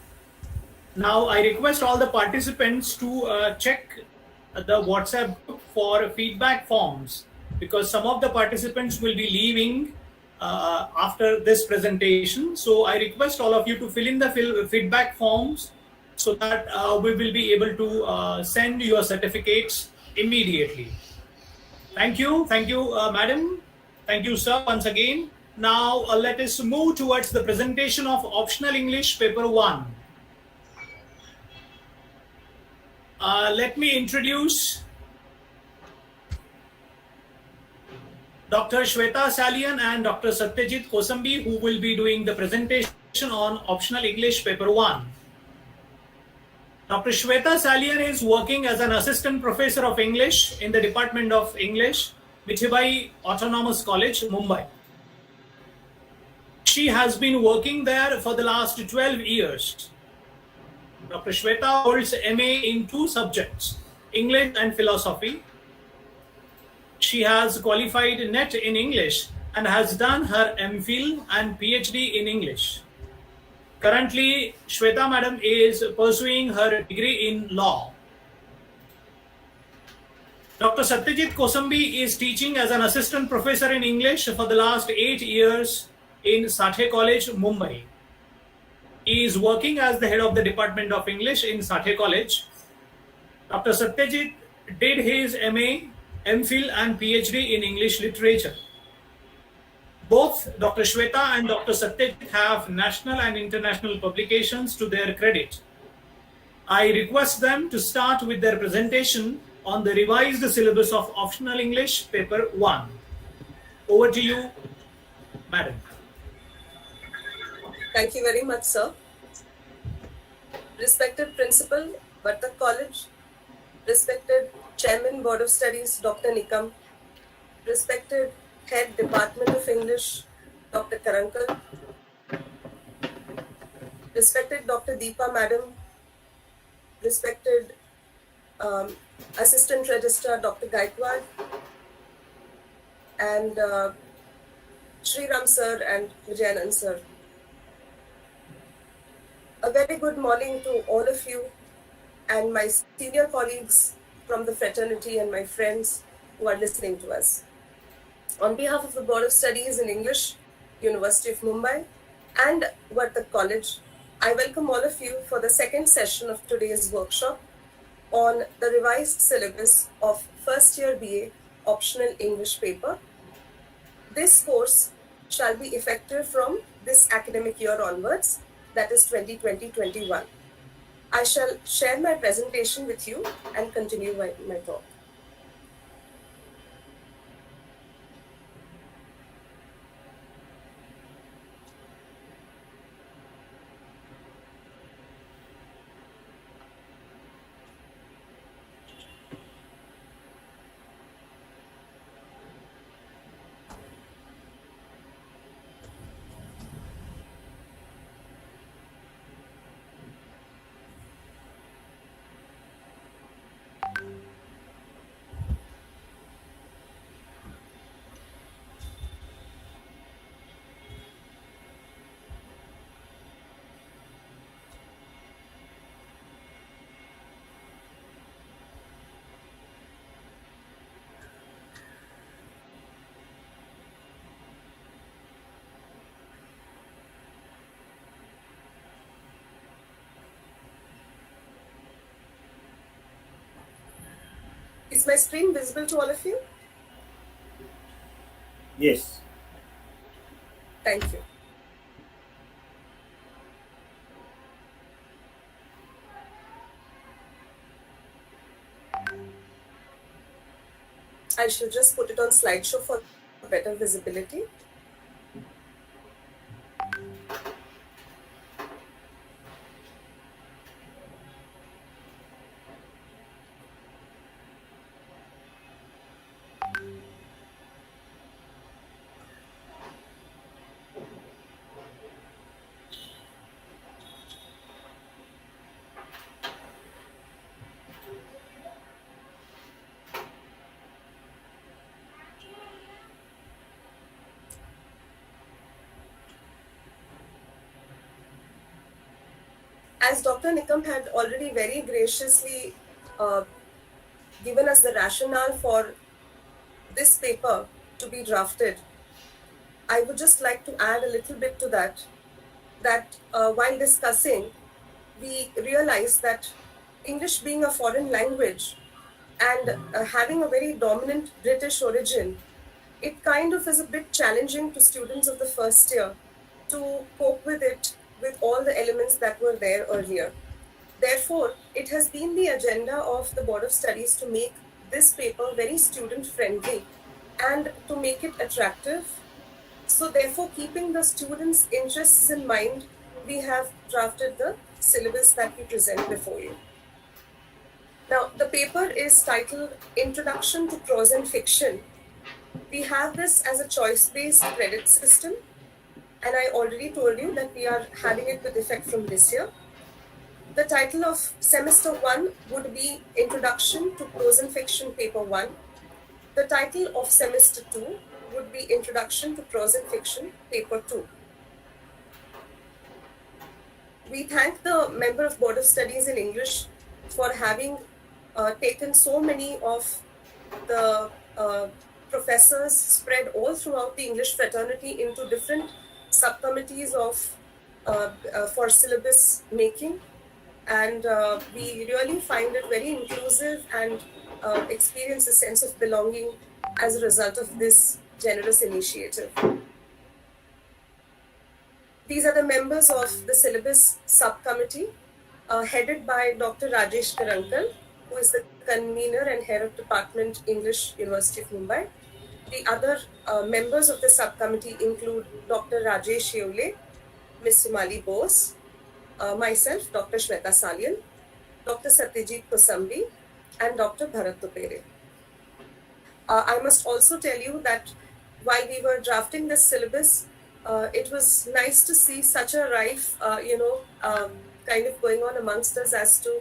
Now, I request all the participants to check the WhatsApp group for feedback forms, because some of the participants will be leaving after this presentation. So, I request all of you to fill in the feedback forms so that we will be able to send your certificates immediately. Thank you, madam. Thank you, sir, once again. Now, let us move towards the presentation of optional English paper 1. Let me introduce Dr. Shweta Salian and Dr. Satyajit Kosambi, who will be doing the presentation on optional English paper 1. Dr. Shweta Salian is working as an assistant professor of English in the Department of English, Mithibai Autonomous College, Mumbai. She has been working there for the last 12 years. Dr. Shweta holds MA in 2 subjects, English and philosophy. She has qualified NET in English and has done her MPhil and PhD in English. Currently, Shweta madam is pursuing her degree in law. Dr. Satyajit Kosambi is teaching as an assistant professor in English for the last 8 years in Sathe College, Mumbai. He is working as the head of the Department of English in Sathe College. Dr. Satyajit did his MA, MPhil and PhD in English literature. Both Dr. Shweta and Dr. Satyajit have national and international publications to their credit. I request them to start with their presentation on the revised syllabus of optional English paper 1. Over to you, madam. Thank you very much, sir. Respected Principal, Vartak College, respected Chairman Board of Studies, Dr. Nikam, respected Head Department of English, Dr. Karankal, respected Dr. Deepa Madam, respected Assistant Registrar, Dr. Gaikwad, and Sriram sir and Vijayanand sir. A very good morning to all of you and my senior colleagues from the fraternity and my friends who are listening to us. On behalf of the Board of Studies in English, University of Mumbai and Vartak College, I welcome all of you for the second session of today's workshop on the revised syllabus of first year BA optional English paper. This course shall be effective from this academic year onwards, that is 2020-21. I shall share my presentation with you and continue my talk. Is my screen visible to all of you? Yes. Thank you. I should just put it on slideshow for better visibility. As Dr. Nikam had already very graciously given us the rationale for this paper to be drafted, I would just like to add a little bit to that, while discussing, we realize that English being a foreign language and having a very dominant British origin, it kind of is a bit challenging to students of the first year to cope with it with all the elements that were there earlier. Therefore, it has been the agenda of the Board of Studies to make this paper very student friendly and to make it attractive. So therefore, keeping the students' interests in mind, we have drafted the syllabus that we present before you. Now, the paper is titled Introduction to Prose and Fiction. We have this as a choice-based credit system, and I already told you that we are having it with effect from this year. The title of Semester 1 would be Introduction to Prose and Fiction Paper 1. The title of Semester 2 would be Introduction to Prose and Fiction Paper 2. We thank the member of Board of Studies in English for having taken so many of the professors spread all throughout the English fraternity into different subcommittees of for syllabus making, and we really find it very inclusive and experience a sense of belonging as a result of this generous initiative. These are the members of the syllabus subcommittee, headed by Dr. Rajesh Karankal, who is the convener and head of Department English, University of Mumbai. The other members of the subcommittee include Dr. Rajesh Yevle, Ms. Himali Bose, myself, Dr. Shweta Salian, Dr. Satyajit Kosambi, and Dr. Bharat Tupere. I must also tell you that while we were drafting this syllabus, it was nice to see such a rife, kind of going on amongst us as to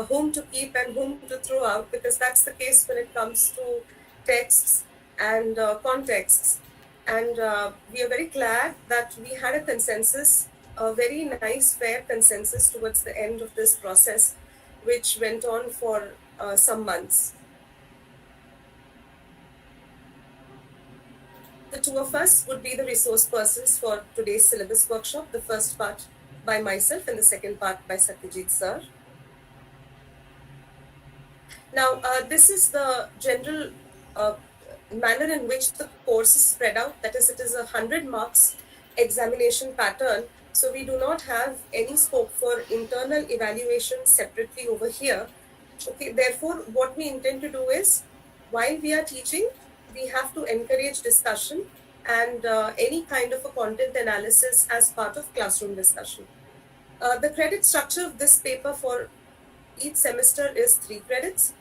whom to keep and whom to throw out, because that's the case when it comes to texts and contexts. And we are very glad that we had a consensus, a very nice, fair consensus towards the end of this process, which went on for some months. The two of us would be the resource persons for today's syllabus workshop, the first part by myself and the second part by Satyajit sir. Now, this is the general manner in which the course is spread out. That is, it is a 100 marks examination pattern. So we do not have any scope for internal evaluation separately over here. Okay, therefore, what we intend to do is, while we are teaching, we have to encourage discussion and any kind of a content analysis as part of classroom discussion. The credit structure of this paper for each semester is 3 credits,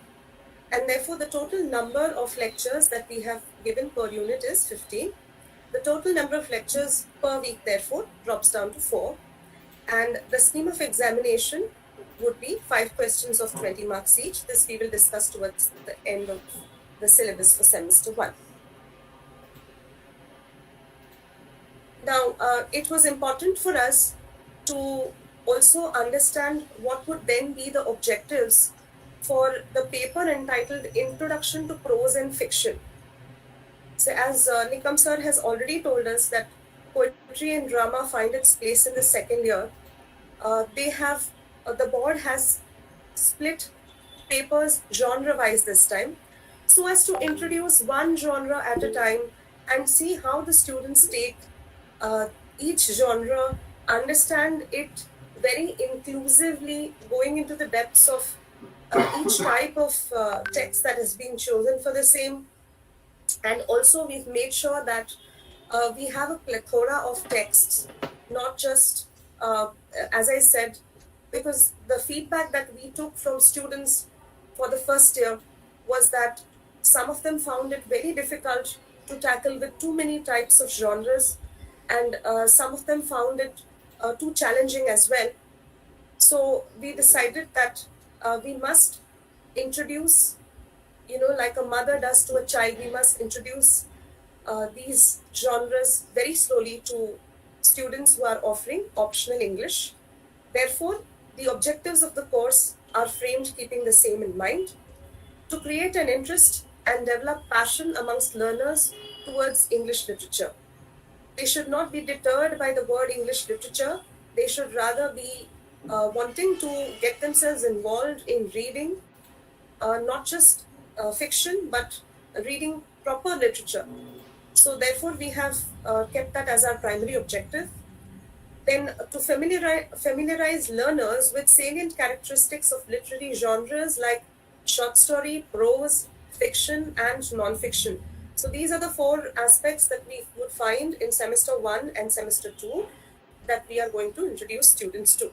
and therefore the total number of lectures that we have given per unit is 15. The total number of lectures per week therefore drops down to 4, and the scheme of examination would be 5 questions of 20 marks each. This we will discuss towards the end of the syllabus for semester 1. Now, it was important for us to also understand what would then be the objectives for the paper entitled Introduction to Prose and Fiction. So as Nikam sir has already told us that poetry and drama find its place in the second year, the board has split papers genre-wise this time, so as to introduce one genre at a time and see how the students take each genre, understand it very inclusively, going into the depths of each type of text that has been chosen for the same. And also we've made sure that we have a plethora of texts, not just as I said, because the feedback that we took from students for the first year was that some of them found it very difficult to tackle with too many types of genres, and some of them found it too challenging as well. So we decided that we must introduce, like a mother does to a child, we must introduce these genres very slowly to students who are offering optional English. Therefore, the objectives of the course are framed keeping the same in mind: to create an interest and develop passion amongst learners towards English literature. They should not be deterred by the word English literature. They should rather be wanting to get themselves involved in reading, not just fiction, but reading proper literature. So therefore, we have kept that as our primary objective. Then to familiarize learners with salient characteristics of literary genres like short story, prose, fiction, and non-fiction. So these are the four aspects that we would find in semester 1 and semester 2 that we are going to introduce students to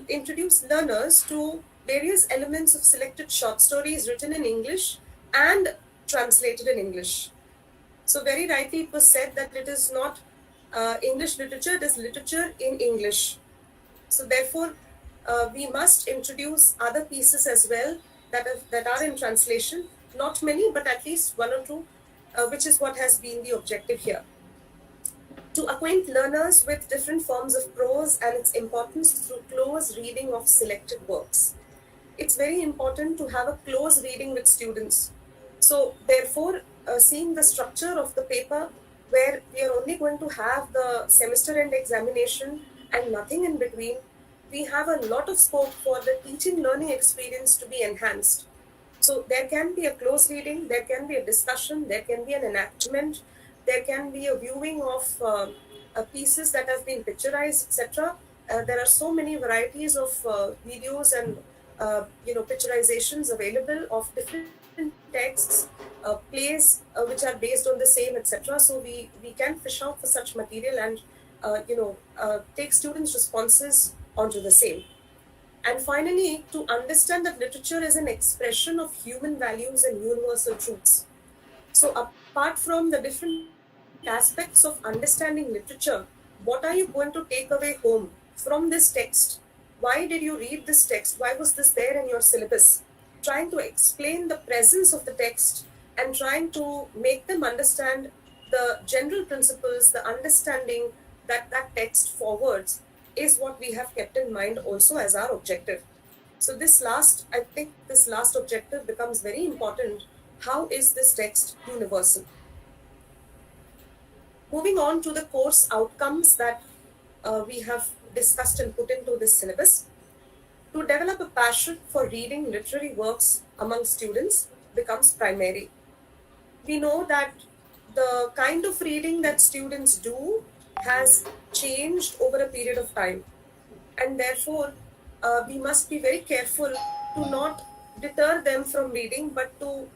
introduce learners to various elements of selected short stories written in English and translated in English. So very rightly it was said that it is not English literature, it is literature in English. So therefore, we must introduce other pieces as well that are in translation, not many, but at least one or two, which is what has been the objective here. To acquaint learners with different forms of prose and its importance through close reading of selected works. It's very important to have a close reading with students. So therefore, seeing the structure of the paper, where we are only going to have the semester end examination and nothing in between, we have a lot of scope for the teaching learning experience to be enhanced. So there can be a close reading, there can be a discussion, there can be an enactment, there can be a viewing of pieces that have been picturized, etc. There are so many varieties of videos and picturizations available of different texts, plays which are based on the same, etc. So we can fish out for such material and take students' responses onto the same. And finally, to understand that literature is an expression of human values and universal truths. So apart from the different aspects of understanding literature, what are you going to take away home from this text? Why did you read this text? Why was this there in your syllabus? Trying to explain the presence of the text and trying to make them understand the general principles, the understanding that that text forwards, is what we have kept in mind also as our objective. So I think this last objective becomes very important. How is this text universal? Moving on to the course outcomes that we have discussed and put into this syllabus. To develop a passion for reading literary works among students becomes primary. We know that the kind of reading that students do has changed over a period of time, and therefore we must be very careful to not deter them from reading, but to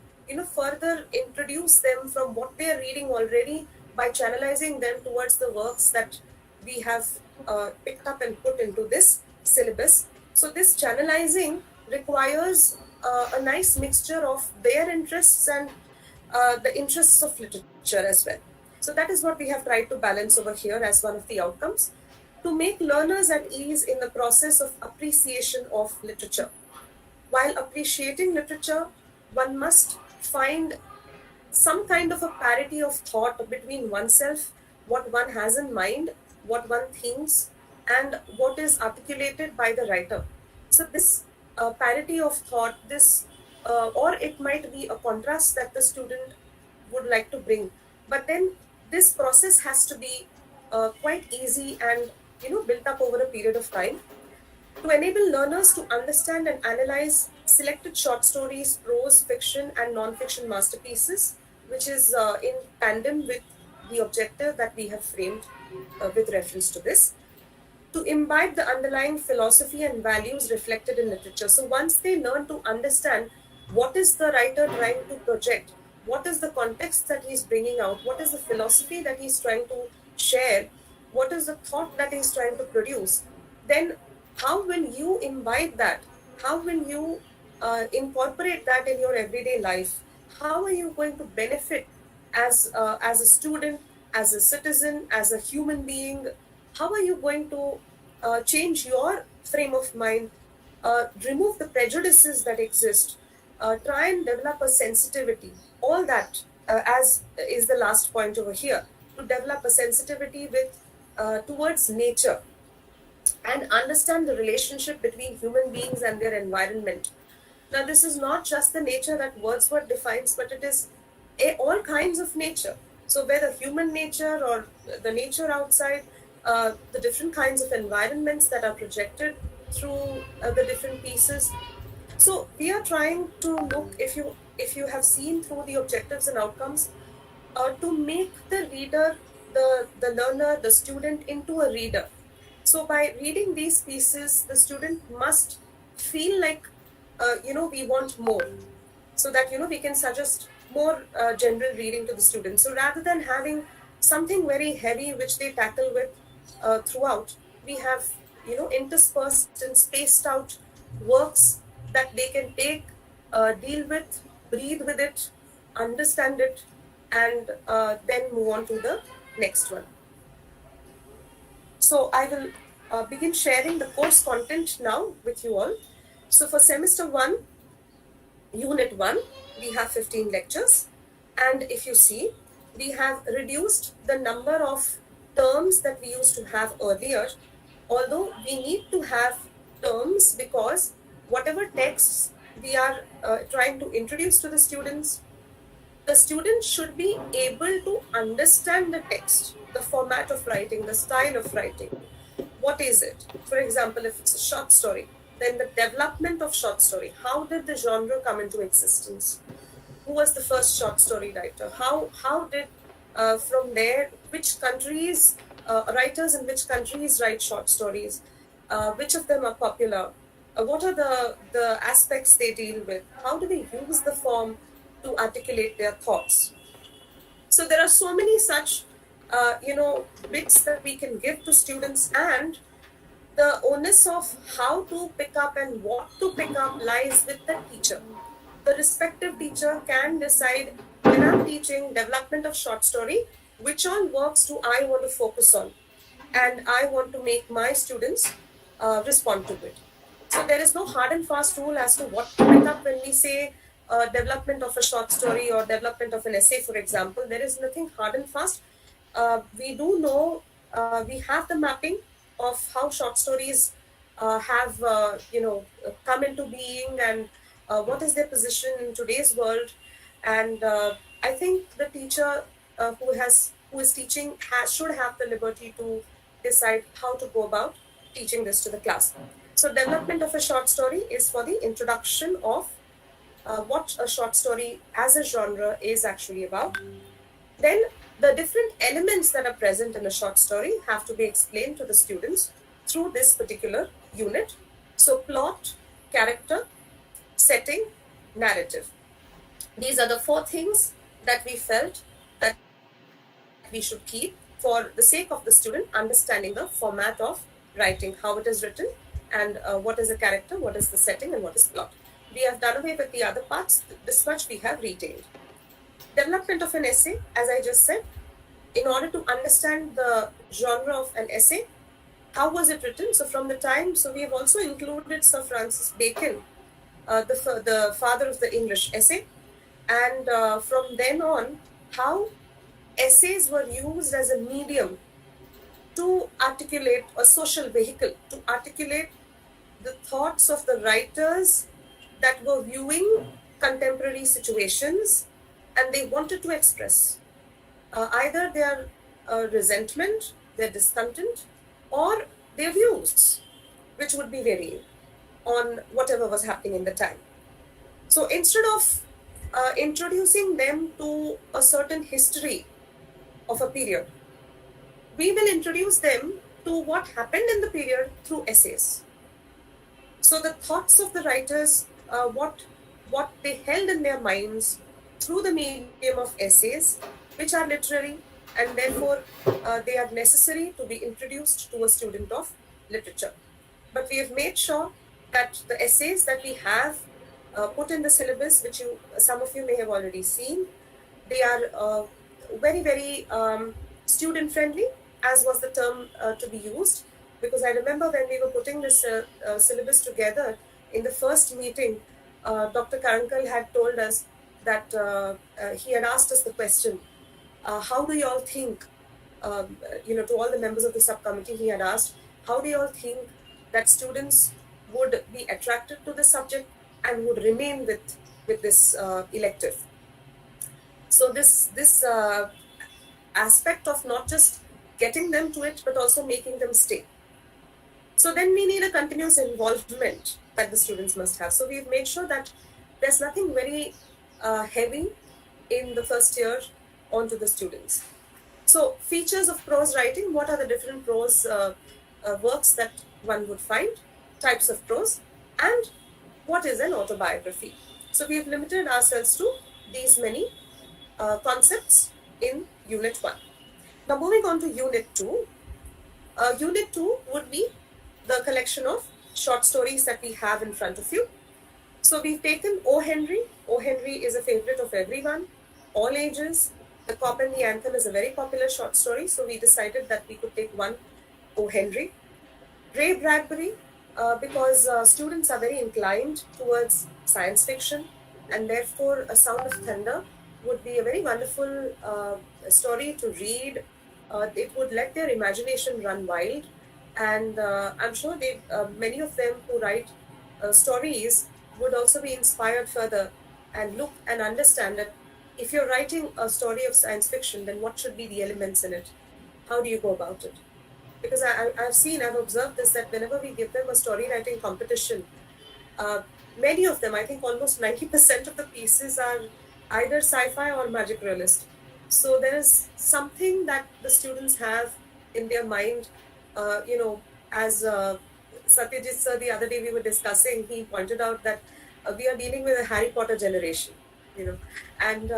further introduce them from what they are reading already by channelizing them towards the works that we have picked up and put into this syllabus. So this channelizing requires a nice mixture of their interests and the interests of literature as well. So that is what we have tried to balance over here as one of the outcomes, to make learners at ease in the process of appreciation of literature. While appreciating literature, one must find some kind of a parity of thought between oneself, what one has in mind, what one thinks, and what is articulated by the writer. So this parity of thought, or it might be a contrast that the student would like to bring. But then this process has to be quite easy and built up over a period of time. to enable learners to understand and analyze selected short stories, prose, fiction, and non-fiction masterpieces, which is in tandem with the objective that we have framed with reference to this, to imbibe the underlying philosophy and values reflected in literature. So once they learn to understand what is the writer trying to project, what is the context that he's bringing out, what is the philosophy that he's trying to share, what is the thought that he's trying to produce, then how will you imbibe that? How will you incorporate that in your everyday life? How are you going to benefit as a student, as a citizen, as a human being? How are you going to change your frame of mind, remove the prejudices that exist, try and develop a sensitivity? All that, as is the last point over here, to develop a sensitivity with towards nature and understand the relationship between human beings and their environment. Now, this is not just the nature that Wordsworth defines, but it is all kinds of nature. So, whether human nature or the nature outside, the different kinds of environments that are projected through the different pieces. So, we are trying to look, if you have seen through the objectives and outcomes, to make the reader, the learner, the student into a reader. So by reading these pieces, the student must feel like, we want more, so that, we can suggest more general reading to the students. So rather than having something very heavy which they tackle with throughout, we have, interspersed and spaced out works that they can take, deal with, breathe with it, understand it, and then move on to the next one. So I will begin sharing the course content now with you all. So for semester 1, unit 1, we have 15 lectures. And if you see, we have reduced the number of terms that we used to have earlier, although we need to have terms because whatever texts we are trying to introduce to the students should be able to understand the text, the format of writing, the style of writing. What is it? For example, if it's a short story, then the development of short story. How did the genre come into existence? Who was the first short story writer? How did from there, which countries, writers in which countries write short stories? Which of them are popular? What are the aspects they deal with? How do they use the form to articulate their thoughts? So there are so many such, bits that we can give to students, and the onus of how to pick up and what to pick up lies with the teacher. The respective teacher can decide, when I'm teaching development of short story, which all works do I want to focus on, and I want to make my students respond to it. So there is no hard and fast rule as to what to pick up when we say development of a short story or development of an essay, for example. There is nothing hard and fast. We do know, we have the mapping of how short stories have, come into being, and what is their position in today's world. And I think the teacher who is teaching should have the liberty to decide how to go about teaching this to the class. So development of a short story is for the introduction of what a short story as a genre is actually about. Then the different elements that are present in a short story have to be explained to the students through this particular unit. So plot, character, setting, narrative. These are the 4 things that we felt that we should keep for the sake of the student understanding the format of writing, how it is written, and what is a character, what is the setting, and what is plot. We have done away with the other parts. This much we have retained. Development of an essay, as I just said, in order to understand the genre of an essay, how was it written? So from the time, so we have also included Sir Francis Bacon, the father of the English essay, and from then on, how essays were used as a medium to articulate a social vehicle, to articulate the thoughts of the writers that were viewing contemporary situations, and they wanted to express either their resentment, their discontent, or their views. which would be varying on whatever was happening in the time. So instead of introducing them to a certain history of a period, we will introduce them to what happened in the period through essays. So the thoughts of the writers, what they held in their minds through the medium of essays, which are literary, and therefore they are necessary to be introduced to a student of literature. But we have made sure that the essays that we have put in the syllabus, which some of you may have already seen, they are very, very student friendly, as was the term to be used. Because I remember when we were putting this syllabus together in the first meeting, Dr. Karankal had told us that he had asked us the question, how do you all think, to all the members of the subcommittee, he had asked, how do you all think that students would be attracted to the subject and would remain with this elective? So this aspect of not just getting them to it, but also making them stay. So then we need a continuous involvement that the students must have. So we've made sure that there's nothing very heavy in the first year onto the students. So features of prose writing, what are the different prose works that one would find, types of prose, and what is an autobiography. So we've limited ourselves to these many concepts in Unit 1. Now moving on to Unit 2. Unit 2 would be the collection of short stories that we have in front of you. So we've taken O. Henry. O. Henry is a favorite of everyone, all ages. The Cop and the Anthem is a very popular short story, so we decided that we could take one O. Henry. Ray Bradbury, because students are very inclined towards science fiction, and therefore A Sound of Thunder would be a very wonderful story to read. It would let their imagination run wild, and I'm sure many of them who write stories would also be inspired further and look and understand that if you're writing a story of science fiction, then what should be the elements in it? How do you go about it? Because I've observed this, that whenever we give them a story writing competition, many of them, I think almost 90% of the pieces are either sci-fi or magic realist. So there is something that the students have in their mind, as Satyajit sir, the other day we were discussing, he pointed out that we are dealing with a Harry Potter generation, and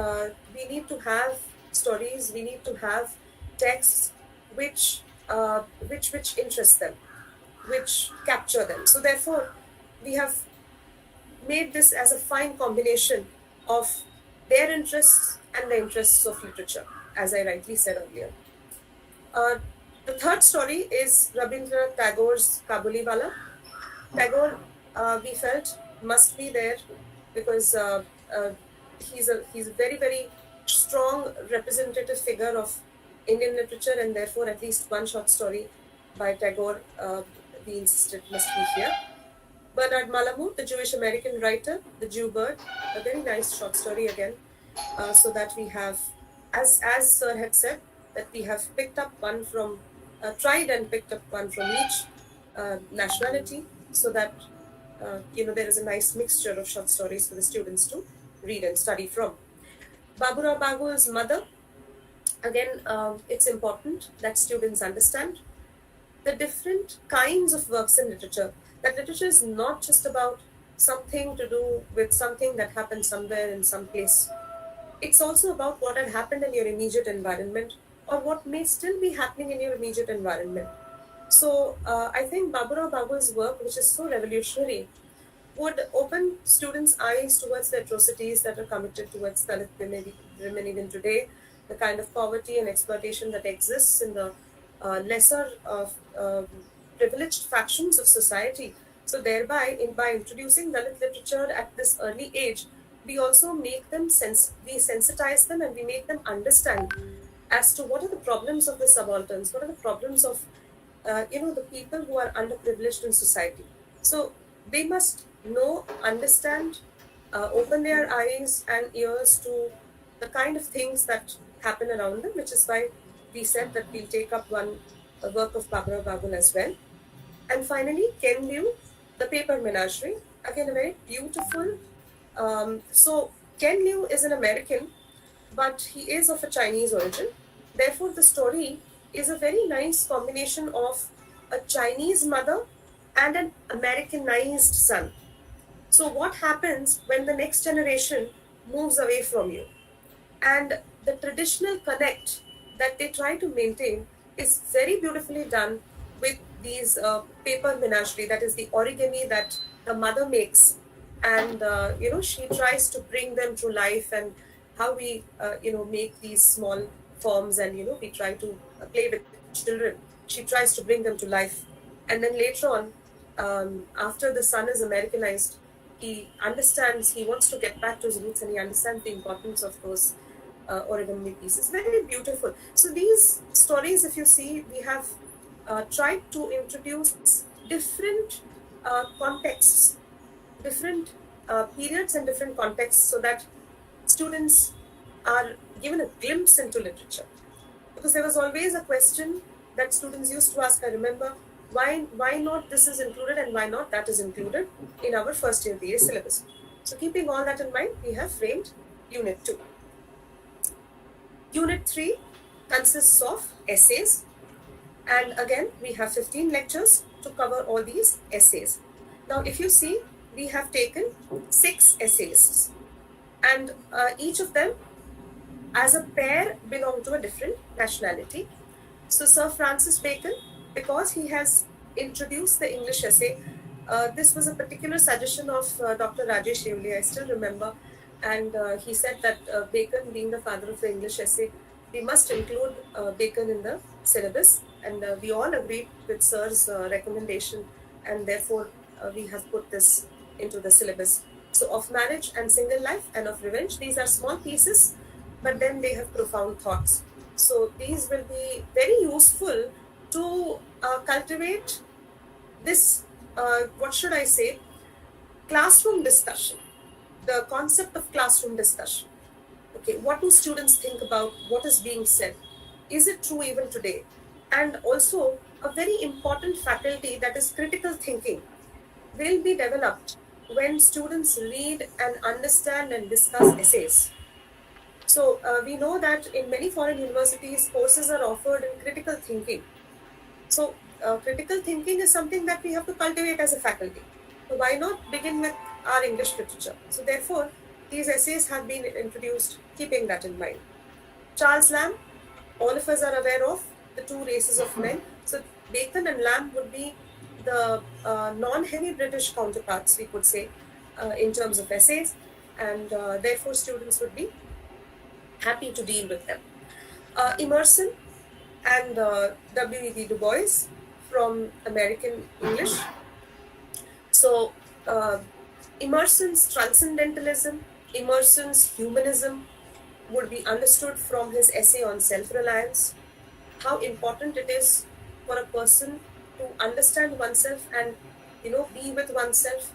we need to have stories, we need to have texts which interest them, which capture them. So therefore, we have made this as a fine combination of their interests and the interests of literature, as I rightly said earlier. The third story is Rabindranath Tagore's Kabuliwala. Tagore, we felt, must be there because he's a very, very strong representative figure of Indian literature, and therefore at least one short story by Tagore, we insisted must be here. Bernard Malamud, the Jewish American writer, The Jew Bird, a very nice short story again, so that we have, as Sir had said, that we have picked up one from, tried and picked up one from each nationality, so that there is a nice mixture of short stories for the students to read and study from. Babura Bagul's Mother, again, it's important that students understand the different kinds of works in literature. That literature is not just about something to do with something that happened somewhere in some place. It's also about what had happened in your immediate environment, or what may still be happening in your immediate environment. So I think Babura Bagul's work, which is so revolutionary, would open students' eyes towards the atrocities that are committed towards Dalit women even today, the kind of poverty and exploitation that exists in the lesser privileged factions of society. So thereby, by introducing Dalit literature at this early age, we also make them we sensitize them, and we make them understand as to what are the problems of the subalterns, what are the problems of the people who are underprivileged in society. So they must know, understand, open their eyes and ears to the kind of things that happen around them, which is why we said that we'll take up one work of Babura Bagul as well. And finally, Ken Liu, The Paper Menagerie. Again, a very beautiful. So Ken Liu is an American, but he is of a Chinese origin. Therefore, the story is a very nice combination of a Chinese mother and an Americanized son. So, what happens when the next generation moves away from you? And the traditional connect that they try to maintain is very beautifully done with these paper menagerie, that is the origami that the mother makes, and she tries to bring them to life, and how we make these small forms, and we try to play with children. She tries to bring them to life, and then later on, after the son is Americanized, he understands, he wants to get back to his roots, and he understands the importance of those origami pieces. Very beautiful. So these stories, if you see, we have tried to introduce different contexts, different periods and different contexts, so that students are given a glimpse into literature. Because there was always a question that students used to ask, I remember, why not this is included and why not that is included in our first year BA syllabus. So keeping all that in mind, we have framed Unit 2. Unit 3 consists of essays, and again we have 15 lectures to cover all these essays. Now if you see, we have taken 6 essayists, and each of them as a pair belong to a different nationality. So Sir Francis Bacon, because he has introduced the English essay, this was a particular suggestion of Dr. Rajesh Shivli, I still remember, and he said that Bacon, being the father of the English essay, we must include Bacon in the syllabus, and we all agreed with Sir's recommendation, and therefore we have put this into the syllabus. So of marriage and single life and of revenge, these are small pieces, but then they have profound thoughts. So these will be very useful to cultivate this, what should I say, classroom discussion, the concept of classroom discussion. Okay, what do students think about what is being said? Is it true even today? And also, a very important faculty, that is critical thinking, will be developed when students read and understand and discuss essays. So we know that in many foreign universities, courses are offered in critical thinking. So critical thinking is something that we have to cultivate as a faculty. So why not begin with our English literature? So therefore, these essays have been introduced keeping that in mind. Charles Lamb, all of us are aware of the two races of men. So Bacon and Lamb would be the non-heavy British counterparts, we could say, in terms of essays, and therefore students would be happy to deal with them. Emerson and W.E.B. Du Bois from American English. So Emerson's transcendentalism, Emerson's humanism would be understood from his essay on self-reliance, how important it is for a person to understand oneself and be with oneself.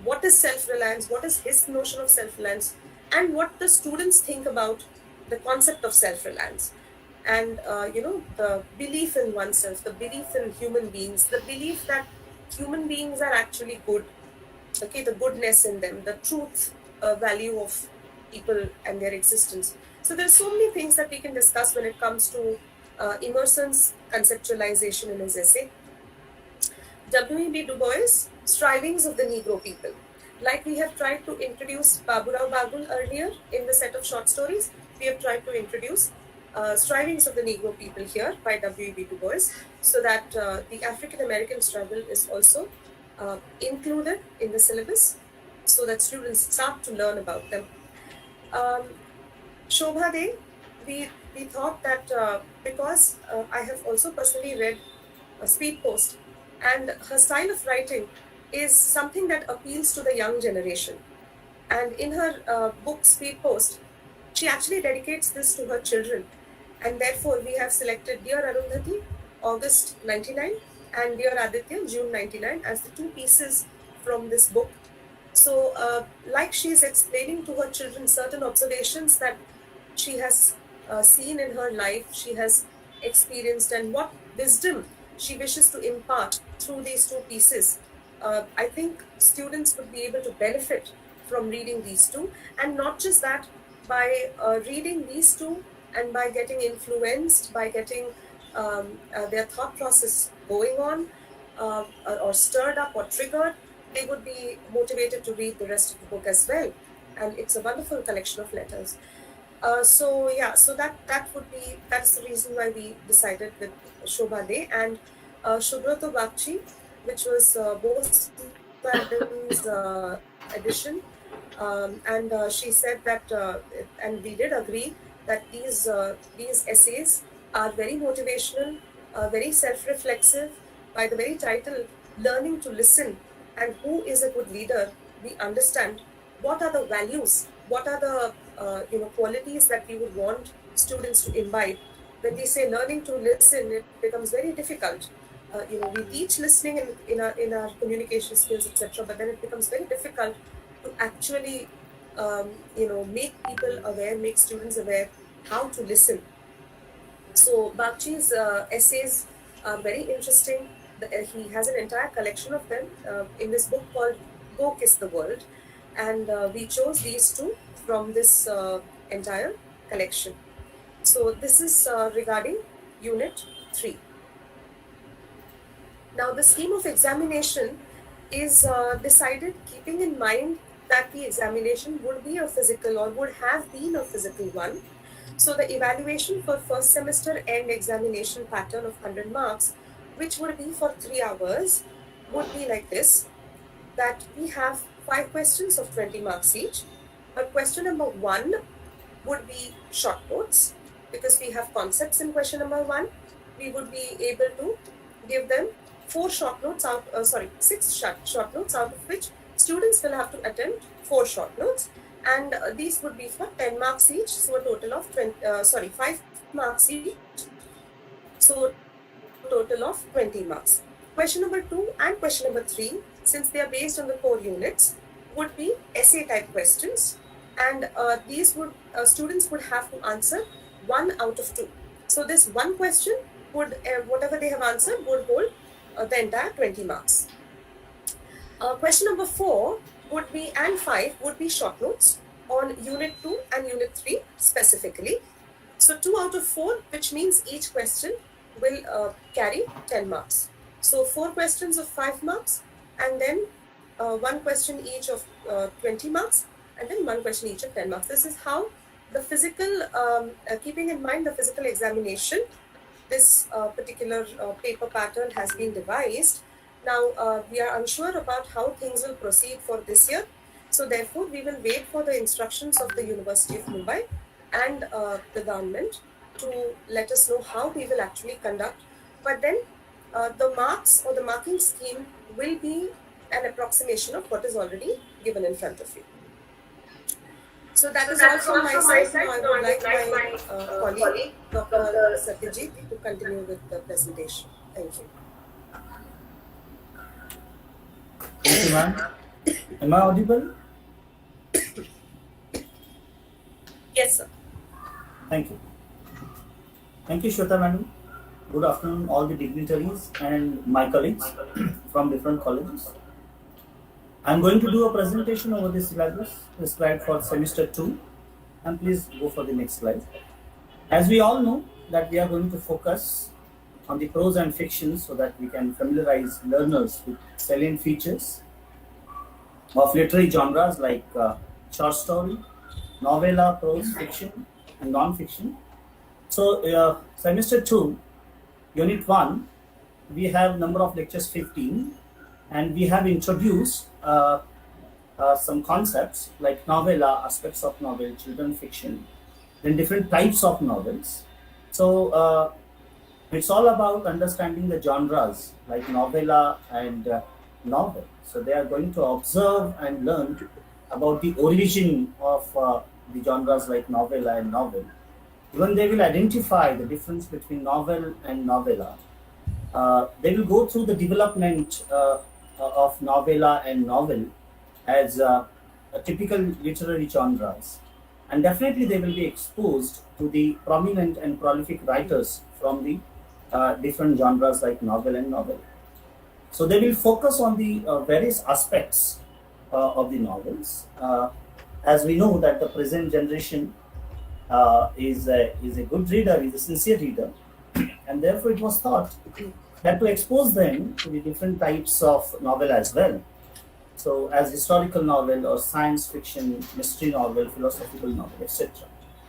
What is self-reliance? What is his notion of self-reliance? And what the students think about the concept of self-reliance. And the belief in oneself, the belief in human beings, the belief that human beings are actually good, okay, the goodness in them, the truth value of people and their existence. So there's so many things that we can discuss when it comes to Emerson's conceptualization in his essay. W.E.B. Du Bois, Strivings of the Negro People. Like we have tried to introduce Baburao Bagul earlier in the set of short stories, we have tried to introduce Strivings of the Negro People here by W.E.B. Du Bois, so that the African American struggle is also included in the syllabus, so that students start to learn about them. Shobha De, we thought that because I have also personally read Speed Post, and her style of writing is something that appeals to the young generation. And in her book Speed Post, she actually dedicates this to her children. And therefore, we have selected Dear Arundhati, August 99, and Dear Aditya, June 99, as the two pieces from this book. So, like she is explaining to her children certain observations that she has seen in her life, she has experienced, and what wisdom she wishes to impart through these two pieces, I think students would be able to benefit from reading these two. And not just that, by reading these two and by getting influenced, by getting their thought process going on, or stirred up or triggered, they would be motivated to read the rest of the book as well. And it's a wonderful collection of letters. So that's the reason why we decided with Shobha Day. And Shubhrata Bakchi, which was Bose Madam's edition, and she said that, and we did agree that these essays are very motivational, very self-reflexive. By the very title, Learning to Listen and Who is a Good Leader, we understand what are the values, what are the qualities that we would want students to imbibe. When we say learning to listen, it becomes very difficult. We teach listening in our communication skills, etc., but then it becomes very difficult to actually make people aware, make students aware how to listen. So Bakchi's essays are very interesting. He has an entire collection of them in this book called Go Kiss the World, and we chose these two from this entire collection. So this is regarding Unit 3. Now the scheme of examination is decided keeping in mind that the examination would be a physical or would have been a physical one. So the evaluation for first semester end examination pattern of 100 marks, which would be for 3 hours, would be like this, that we have 5 questions of 20 marks each. But question number 1 would be short notes, because we have concepts in question number 1. We would be able to give them 6 short notes, out of which students will have to attempt 4 short notes, and these would be for 10 marks each, so a total of 5 marks each, so a total of 20 marks. Question number 2 and question number 3, since they are based on the core units, would be essay type questions, and these would students would have to answer 1 out of 2. So this one question would, whatever they have answered, would hold the entire 20 marks. Question number 4 would be, and 5 would be short notes on Unit 2 and Unit 3 specifically. So 2 out of 4, which means each question will carry 10 marks. So 4 questions of 5 marks, and then 1 question each of 20 marks, and then 1 question each of 10 marks. This is how the physical, keeping in mind the physical examination, this particular paper pattern has been devised. Now, we are unsure about how things will proceed for this year. So therefore, we will wait for the instructions of the University of Mumbai and the government to let us know how we will actually conduct. But then the marks or the marking scheme will be an approximation of what is already given in front of you. So that is all from my side. Now I would like my colleague, Dr. Satyajit, to continue with the presentation. Thank you. Thank you, ma'am. Am I audible? Yes, sir. Thank you. Thank you, Shweta madam. Good afternoon, all the dignitaries and my colleagues from different colleges. I'm going to do a presentation over the syllabus prescribed for semester 2, and please go for the next slide. As we all know that we are going to focus on the prose and fiction so that we can familiarize learners with salient features of literary genres like short story, novella, prose, fiction, and non-fiction. So semester 2, unit 1, we have number of lectures 15, and we have introduced some concepts like novella, aspects of novel, children fiction, then different types of novels. So it's all about understanding the genres like novella and novel. So they are going to observe and learn about the origin of the genres like novella and novel. Even they will identify the difference between novel and novella. They will go through the development of novella and novel as a typical literary genres, and definitely they will be exposed to the prominent and prolific writers from the different genres like novel and novel. So they will focus on the various aspects of the novels. As we know that the present generation is a good reader, is a sincere reader, and therefore it was thought that to expose them to the different types of novel as well. So as historical novel or science fiction, mystery novel, philosophical novel, etc.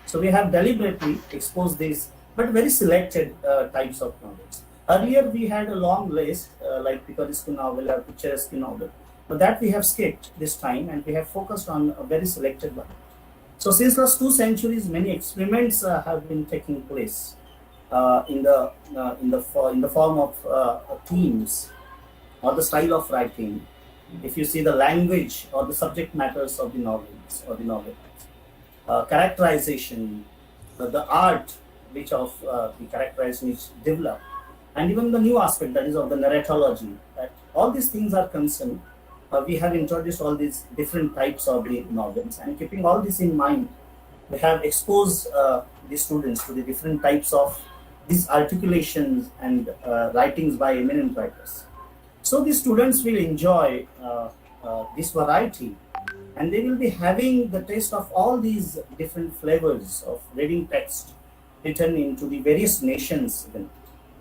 So we have deliberately exposed these, but very selected types of novels. Earlier we had a long list like picaresque novel or picturesque novel, but that we have skipped this time and we have focused on a very selected one. So since last 2 centuries, many experiments have been taking place in the form of themes or the style of writing. If you see the language or the subject matters of the novels or the novel, characterization, the art which of the characterization is developed, and even the new aspect that is of the narratology. That all these things are concerned. We have introduced all these different types of the novels, and keeping all this in mind, we have exposed the students to the different types of these articulations and writings by eminent writers. So the students will enjoy this variety, and they will be having the taste of all these different flavors of reading text written into the various nations. Even.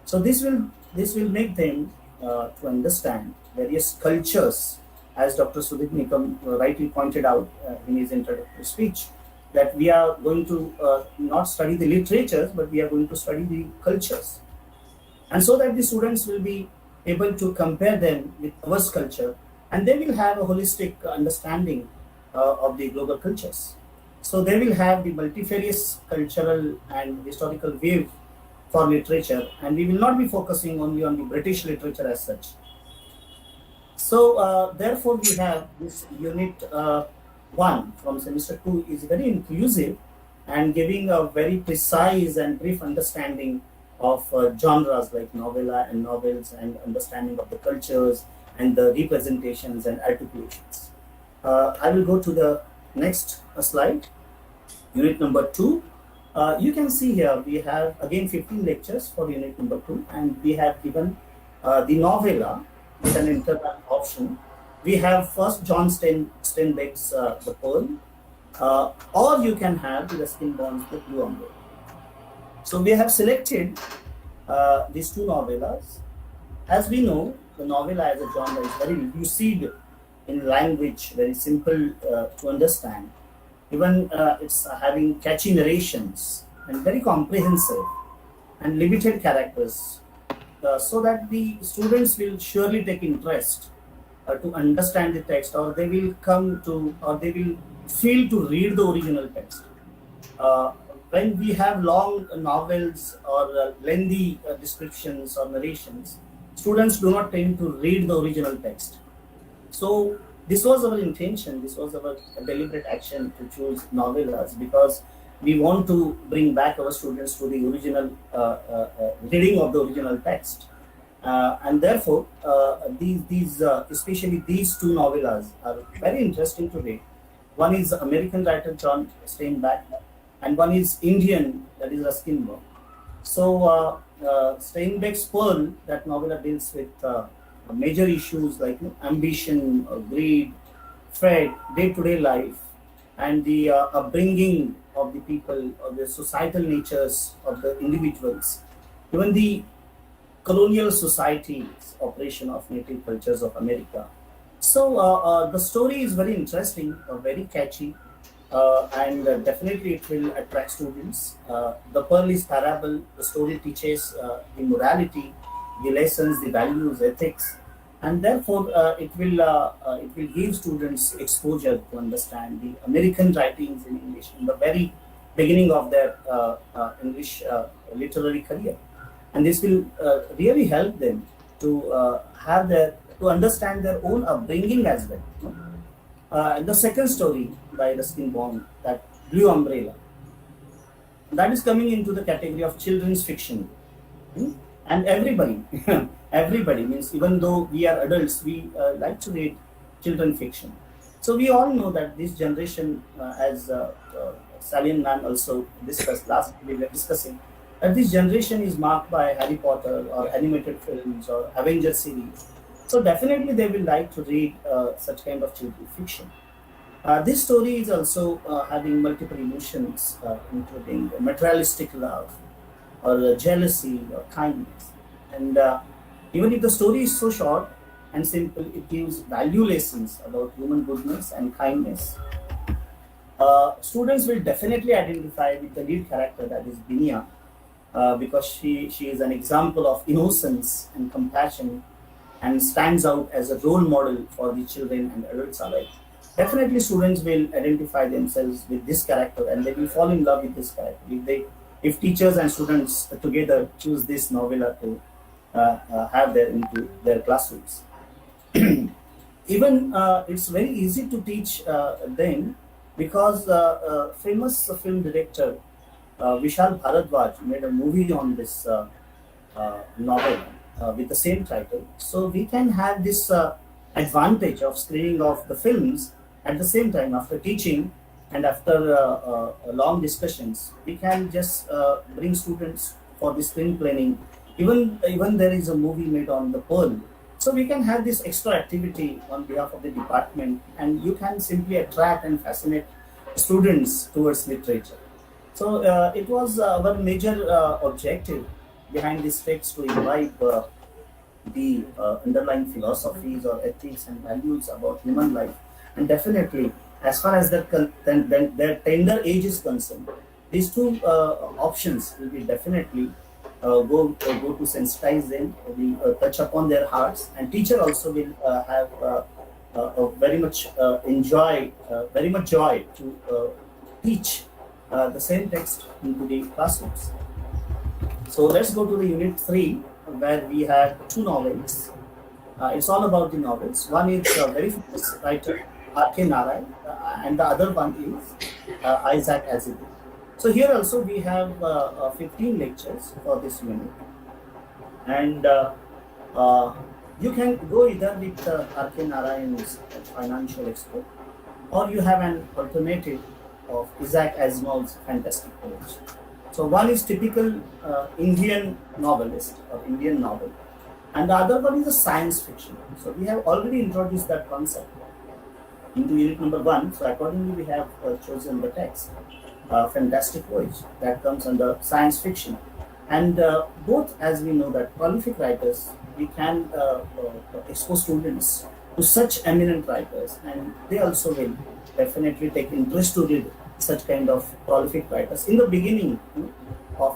So this will make them to understand various cultures, as Dr. Sudhir Nikam rightly pointed out in his introductory speech, that we are going to not study the literatures, but we are going to study the cultures. And so that the students will be able to compare them with our culture, and they will have a holistic understanding of the global cultures. So they will have the multifarious cultural and historical view for literature, and we will not be focusing only on the British literature as such. So therefore we have this unit 1 from semester 2 is very inclusive and giving a very precise and brief understanding of genres like novella and novels, and understanding of the cultures and the representations and articulations. I will go to the next slide, unit number 2. You can see here we have again 15 lectures for unit number 2, and we have given the novella with an internal option. We have first John Steinbeck's The Pearl, or you can have the Ruskin Bond's The Blue Umbrella. So we have selected these two novellas. As we know, the novella as a genre is very lucid in language, very simple to understand. Even it's having catchy narrations and very comprehensive and limited characters, so that the students will surely take interest to understand the text, or they will come to, or they will feel to read the original text. When we have long novels or lengthy descriptions or narrations, students do not tend to read the original text. So this was our intention, this was our deliberate action to choose novellas, because we want to bring back our students to the original reading of the original text. And therefore, these especially these two novellas are very interesting to read. One is American writer John Steinbeck, and one is Indian, that is Ruskin Bond. So Steinbeck's Pearl, that novella deals with major issues like ambition, greed, fate, day-to-day life, and the upbringing of the people, or the societal natures of the individuals, even the colonial society's operation of native cultures of America. So the story is very interesting, very catchy, and definitely it will attract students. The Pearl is parable. The story teaches the morality, the lessons, the values, ethics, and therefore it will give students exposure to understand the American writings in English in the very beginning of their English literary career, and this will really help them to to understand their own upbringing as well. And the second story by Ruskin Bond, that Blue Umbrella, that is coming into the category of children's fiction. And everybody, everybody means, even though we are adults, we like to read children fiction. So we all know that this generation, as Salian Man also discussed last, we were discussing, that this generation is marked by Harry Potter or animated films or Avengers series. So definitely they will like to read such kind of children's fiction. This story is also having multiple emotions, including materialistic love, or jealousy, or kindness. And even if the story is so short and simple, it gives value lessons about human goodness and kindness. Students will definitely identify with the lead character, that is Binia, because she is an example of innocence and compassion and stands out as a role model for the children and adults alike. Definitely, students will identify themselves with this character and they will fall in love with this character. If teachers and students together choose this novella to have their into their classrooms. Even it's very easy to teach them because famous film director Vishal Bharadwaj made a movie on this novel with the same title. So we can have this advantage of screening of the films at the same time after teaching and after long discussions. We can just bring students for the screen planning. Even there is a movie made on the Pearl. So we can have this extra activity on behalf of the department, and you can simply attract and fascinate students towards literature. So it was our major objective behind this text to imbibe the underlying philosophies or ethics and values about human life. And definitely, as far as their tender age is concerned, these two options will be definitely go to sensitize them, will touch upon their hearts, and teacher also will have very much very much joy to teach the same text into the classrooms. So let's go to the unit 3, where we have two novels. It's all about the novels. One is a very famous writer, R.K. Narayan, and the other one is Isaac Asimov. So here also we have 15 lectures for this unit, and you can go either with R.K. Narayan's Financial Expert, or you have an alternative of Isaac Asimov's Fantastic Voyage. So one is typical Indian novelist or Indian novel, and the other one is a science fiction. So we have already introduced that concept into unit number 1. So accordingly we have chosen the text, Fantastic Voyage, that comes under science fiction. And both, as we know, that prolific writers, we can expose students to such eminent writers, and they also will definitely take interest to read such kind of prolific writers in the beginning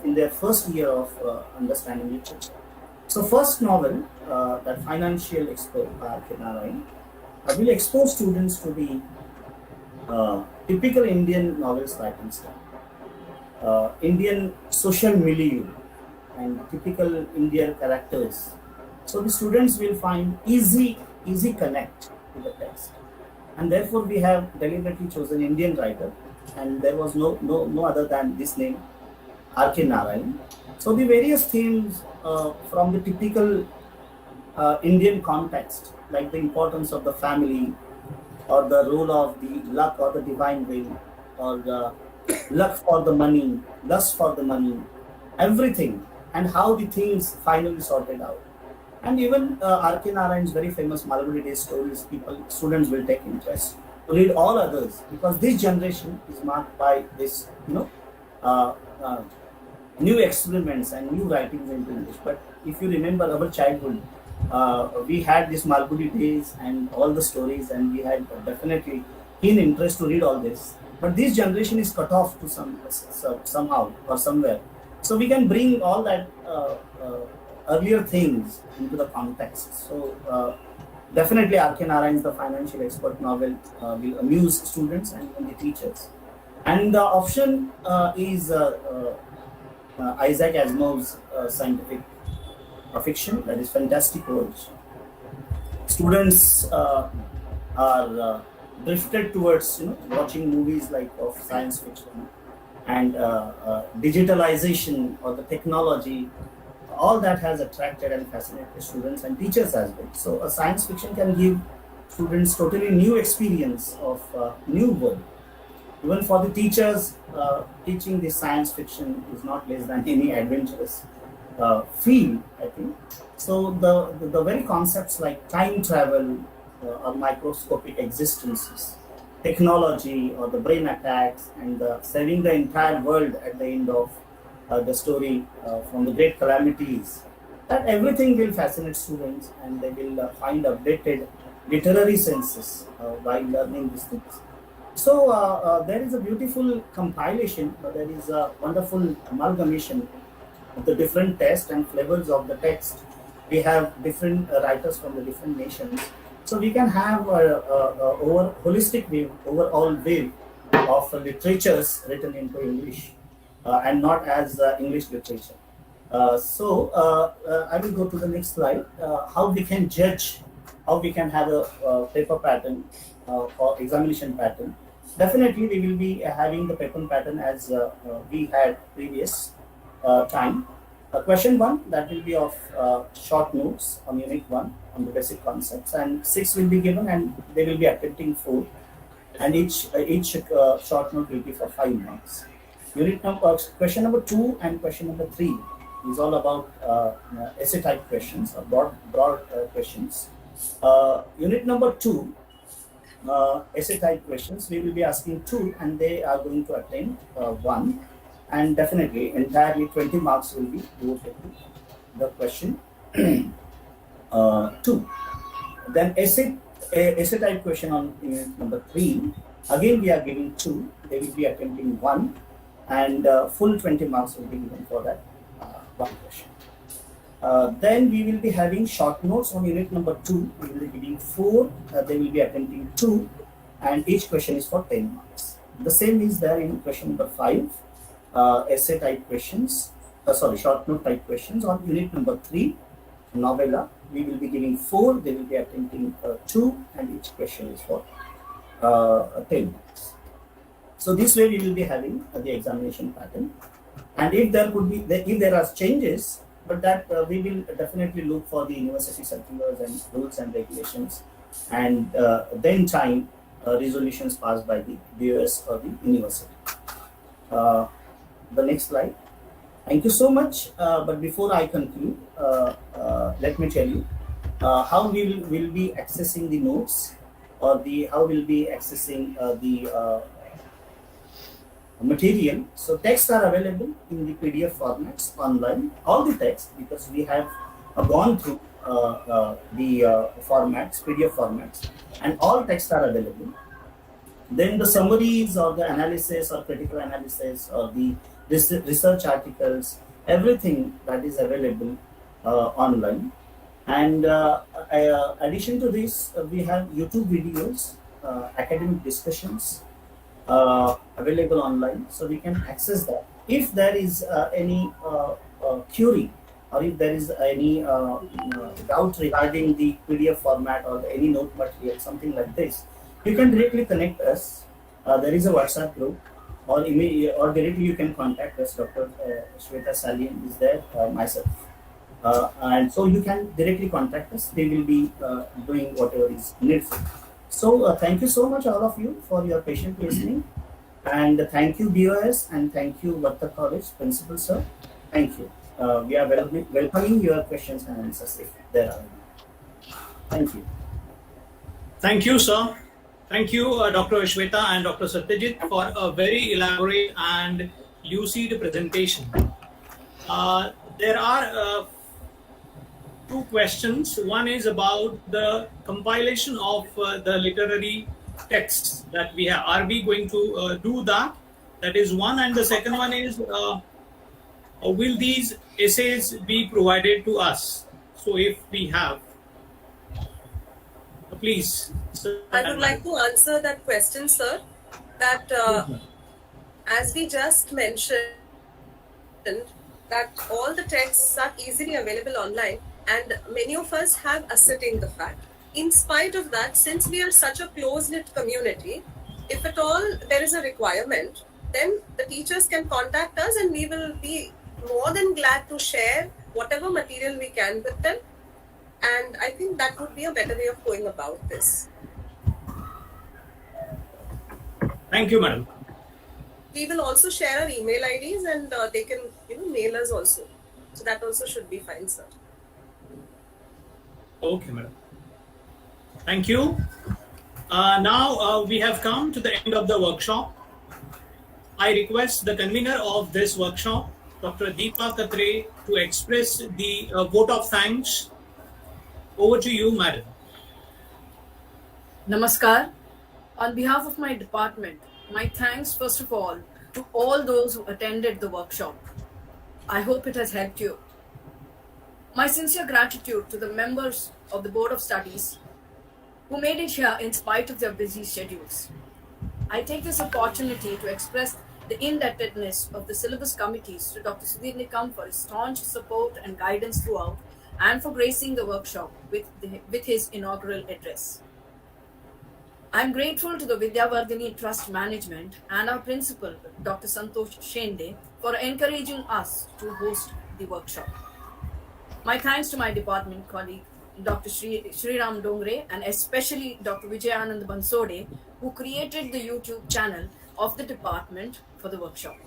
in their first year of understanding literature. So first novel, that Financial Expert by R.K. Narayan, will expose students to the typical Indian novelist writing style, Indian social milieu, and typical Indian characters. So the students will find easy connect with the text, and therefore we have deliberately chosen Indian writer, and there was no other than this name, R.K. Narayan. So the various themes from the typical Indian context, like the importance of the family, or the role of the luck or the divine will, or the luck for the money, lust for the money, everything, and how the things finally sorted out. And even R.K. Narayan's very famous Malgudi Day stories, students will take interest to read all others, because this generation is marked by this, new experiments and new writings into English. But if you remember our childhood, we had these Malgudi Days and all the stories, and we had definitely keen interest to read all this. But this generation is cut off to somehow or somewhere. So we can bring all that earlier things into the context. So definitely R.K. Narayan's The Financial Expert novel will amuse students and even the teachers. And the option is Isaac Asimov's scientific fiction, that is Fantastic Voyage. Students are drifted towards watching movies like of science fiction, and digitalization or the technology, all that has attracted and fascinated students and teachers as well. So a science fiction can give students totally new experience of new world. Even for the teachers, teaching this science fiction is not less than any adventurous, feel, I think. So the very concepts like time travel or microscopic existences, technology or the brain attacks, and saving the entire world at the end of the story from the great calamities, that everything will fascinate students and they will find updated literary senses while learning these things. So there is a beautiful compilation, there is a wonderful amalgamation of the different tests and flavors of the text. We have different writers from the different nations, so we can have over holistic view, overall view of literatures written into English and not as English literature. I will go to the next slide. How we can judge, how we can have a paper pattern or examination pattern. Definitely, we will be having the paper pattern as we had previous time. Question 1, that will be of short notes on unit 1 on the basic concepts, and 6 will be given and they will be attempting 4, and each short note will be for 5 marks. Question number 2 and question number 3 is all about essay type questions or broad questions. Unit number 2, essay type questions, we will be asking 2 and they are going to attempt 1, and definitely entirely 20 marks will be devoted to the question 2. Then essay type question on unit number 3, again we are giving 2, they will be attempting 1, and full 20 marks will be given for that one question. Then we will be having short notes on unit number 2, we will be giving 4, they will be attempting 2, and each question is for 10 marks. The same is there in question number 5, essay type questions, short note type questions on unit number 3, novella. We will be giving 4, they will be attempting 2, and each question is for 10 marks. So this way we will be having the examination pattern, and if there could be, if there are changes, but that we will definitely look for the university circulars and rules and regulations, and then time resolutions passed by the BOS or the university. The next slide. Thank you so much. But before I conclude, let me tell you how we will be accessing the notes, or how we'll be accessing the material. So texts are available in the PDF formats online, all the texts, because we have gone through the formats, PDF formats, and all texts are available. Then the summaries or the analysis or critical analysis or the research articles, everything that is available online. And addition to this, we have YouTube videos, academic discussions available online, so we can access that. If there is any query, or if there is any doubt regarding the PDF format or any note material, something like this, you can directly connect us. There is a WhatsApp group, or directly you can contact us. Dr. Shweta Salian is there, myself. And so you can directly contact us. They will be doing whatever is needful. So thank you so much, all of you, for your patient listening. And thank you, BOS, and thank you, Varta College Principal, sir. Thank you. We are welcoming your questions and answers if there are any. Thank you. Thank you, sir. Thank you, Dr. Shweta and Dr. Satyajit, for a very elaborate and lucid presentation. There are 2 questions. One is about the compilation of the literary texts that we have. Are we going to do that? That is one. And the second one is, will these essays be provided to us? So if we have, please. I would like to answer that question, sir. That as we just mentioned, that all the texts are easily available online, and many of us have ascertained the fact. In spite of that, since we are such a close-knit community, if at all there is a requirement, then the teachers can contact us and we will be more than glad to share whatever material we can with them. And I think that would be a better way of going about this. Thank you, madam. We will also share our email IDs, and they can mail us also. So that also should be fine, sir. Okay, madam. Thank you. Now we have come to the end of the workshop. I request the convener of this workshop, Dr. Deepa Katre, to express the vote of thanks. Over to you, madam. Namaskar. On behalf of my department, my thanks first of all to all those who attended the workshop. I hope it has helped you. My sincere gratitude to the members of the Board of Studies who made it here in spite of their busy schedules. I take this opportunity to express the indebtedness of the syllabus committees to Dr. Sudhir Nikam for his staunch support and guidance throughout, and for gracing the workshop with his inaugural address. I am grateful to the Vidyavardhini Trust Management and our principal, Dr. Santosh Shende, for encouraging us to host the workshop. My thanks to my department colleague, Dr. Sriram Dongre, and especially Dr. Vijayanand Bansode, who created the YouTube channel of the department for the workshop.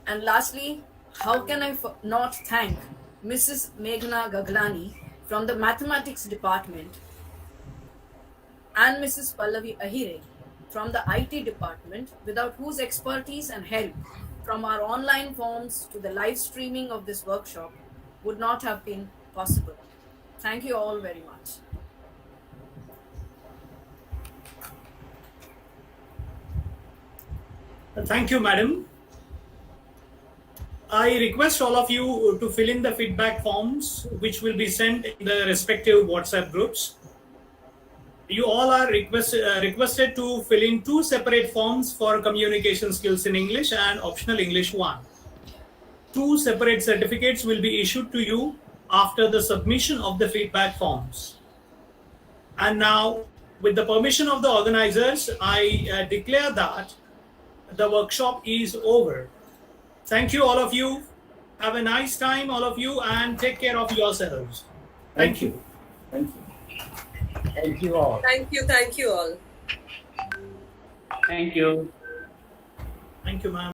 And lastly, how can I not thank Mrs. Meghna Gaglani from the Mathematics Department and Mrs. Pallavi Ahire from the IT department, without whose expertise and help from our online forms to the live streaming of this workshop would not have been possible. Thank you all very much. Thank you, madam. I request all of you to fill in the feedback forms, which will be sent in the respective WhatsApp groups. You all are requested to fill in 2 separate forms for communication skills in English and optional English 1. 2 separate certificates will be issued to you after the submission of the feedback forms. And now, with the permission of the organizers, I declare that the workshop is over. Thank you, all of you. Have a nice time, all of you, and take care of yourselves. Thank you. Thank you. Thank you all. Thank you all. Thank you. Thank you, ma'am.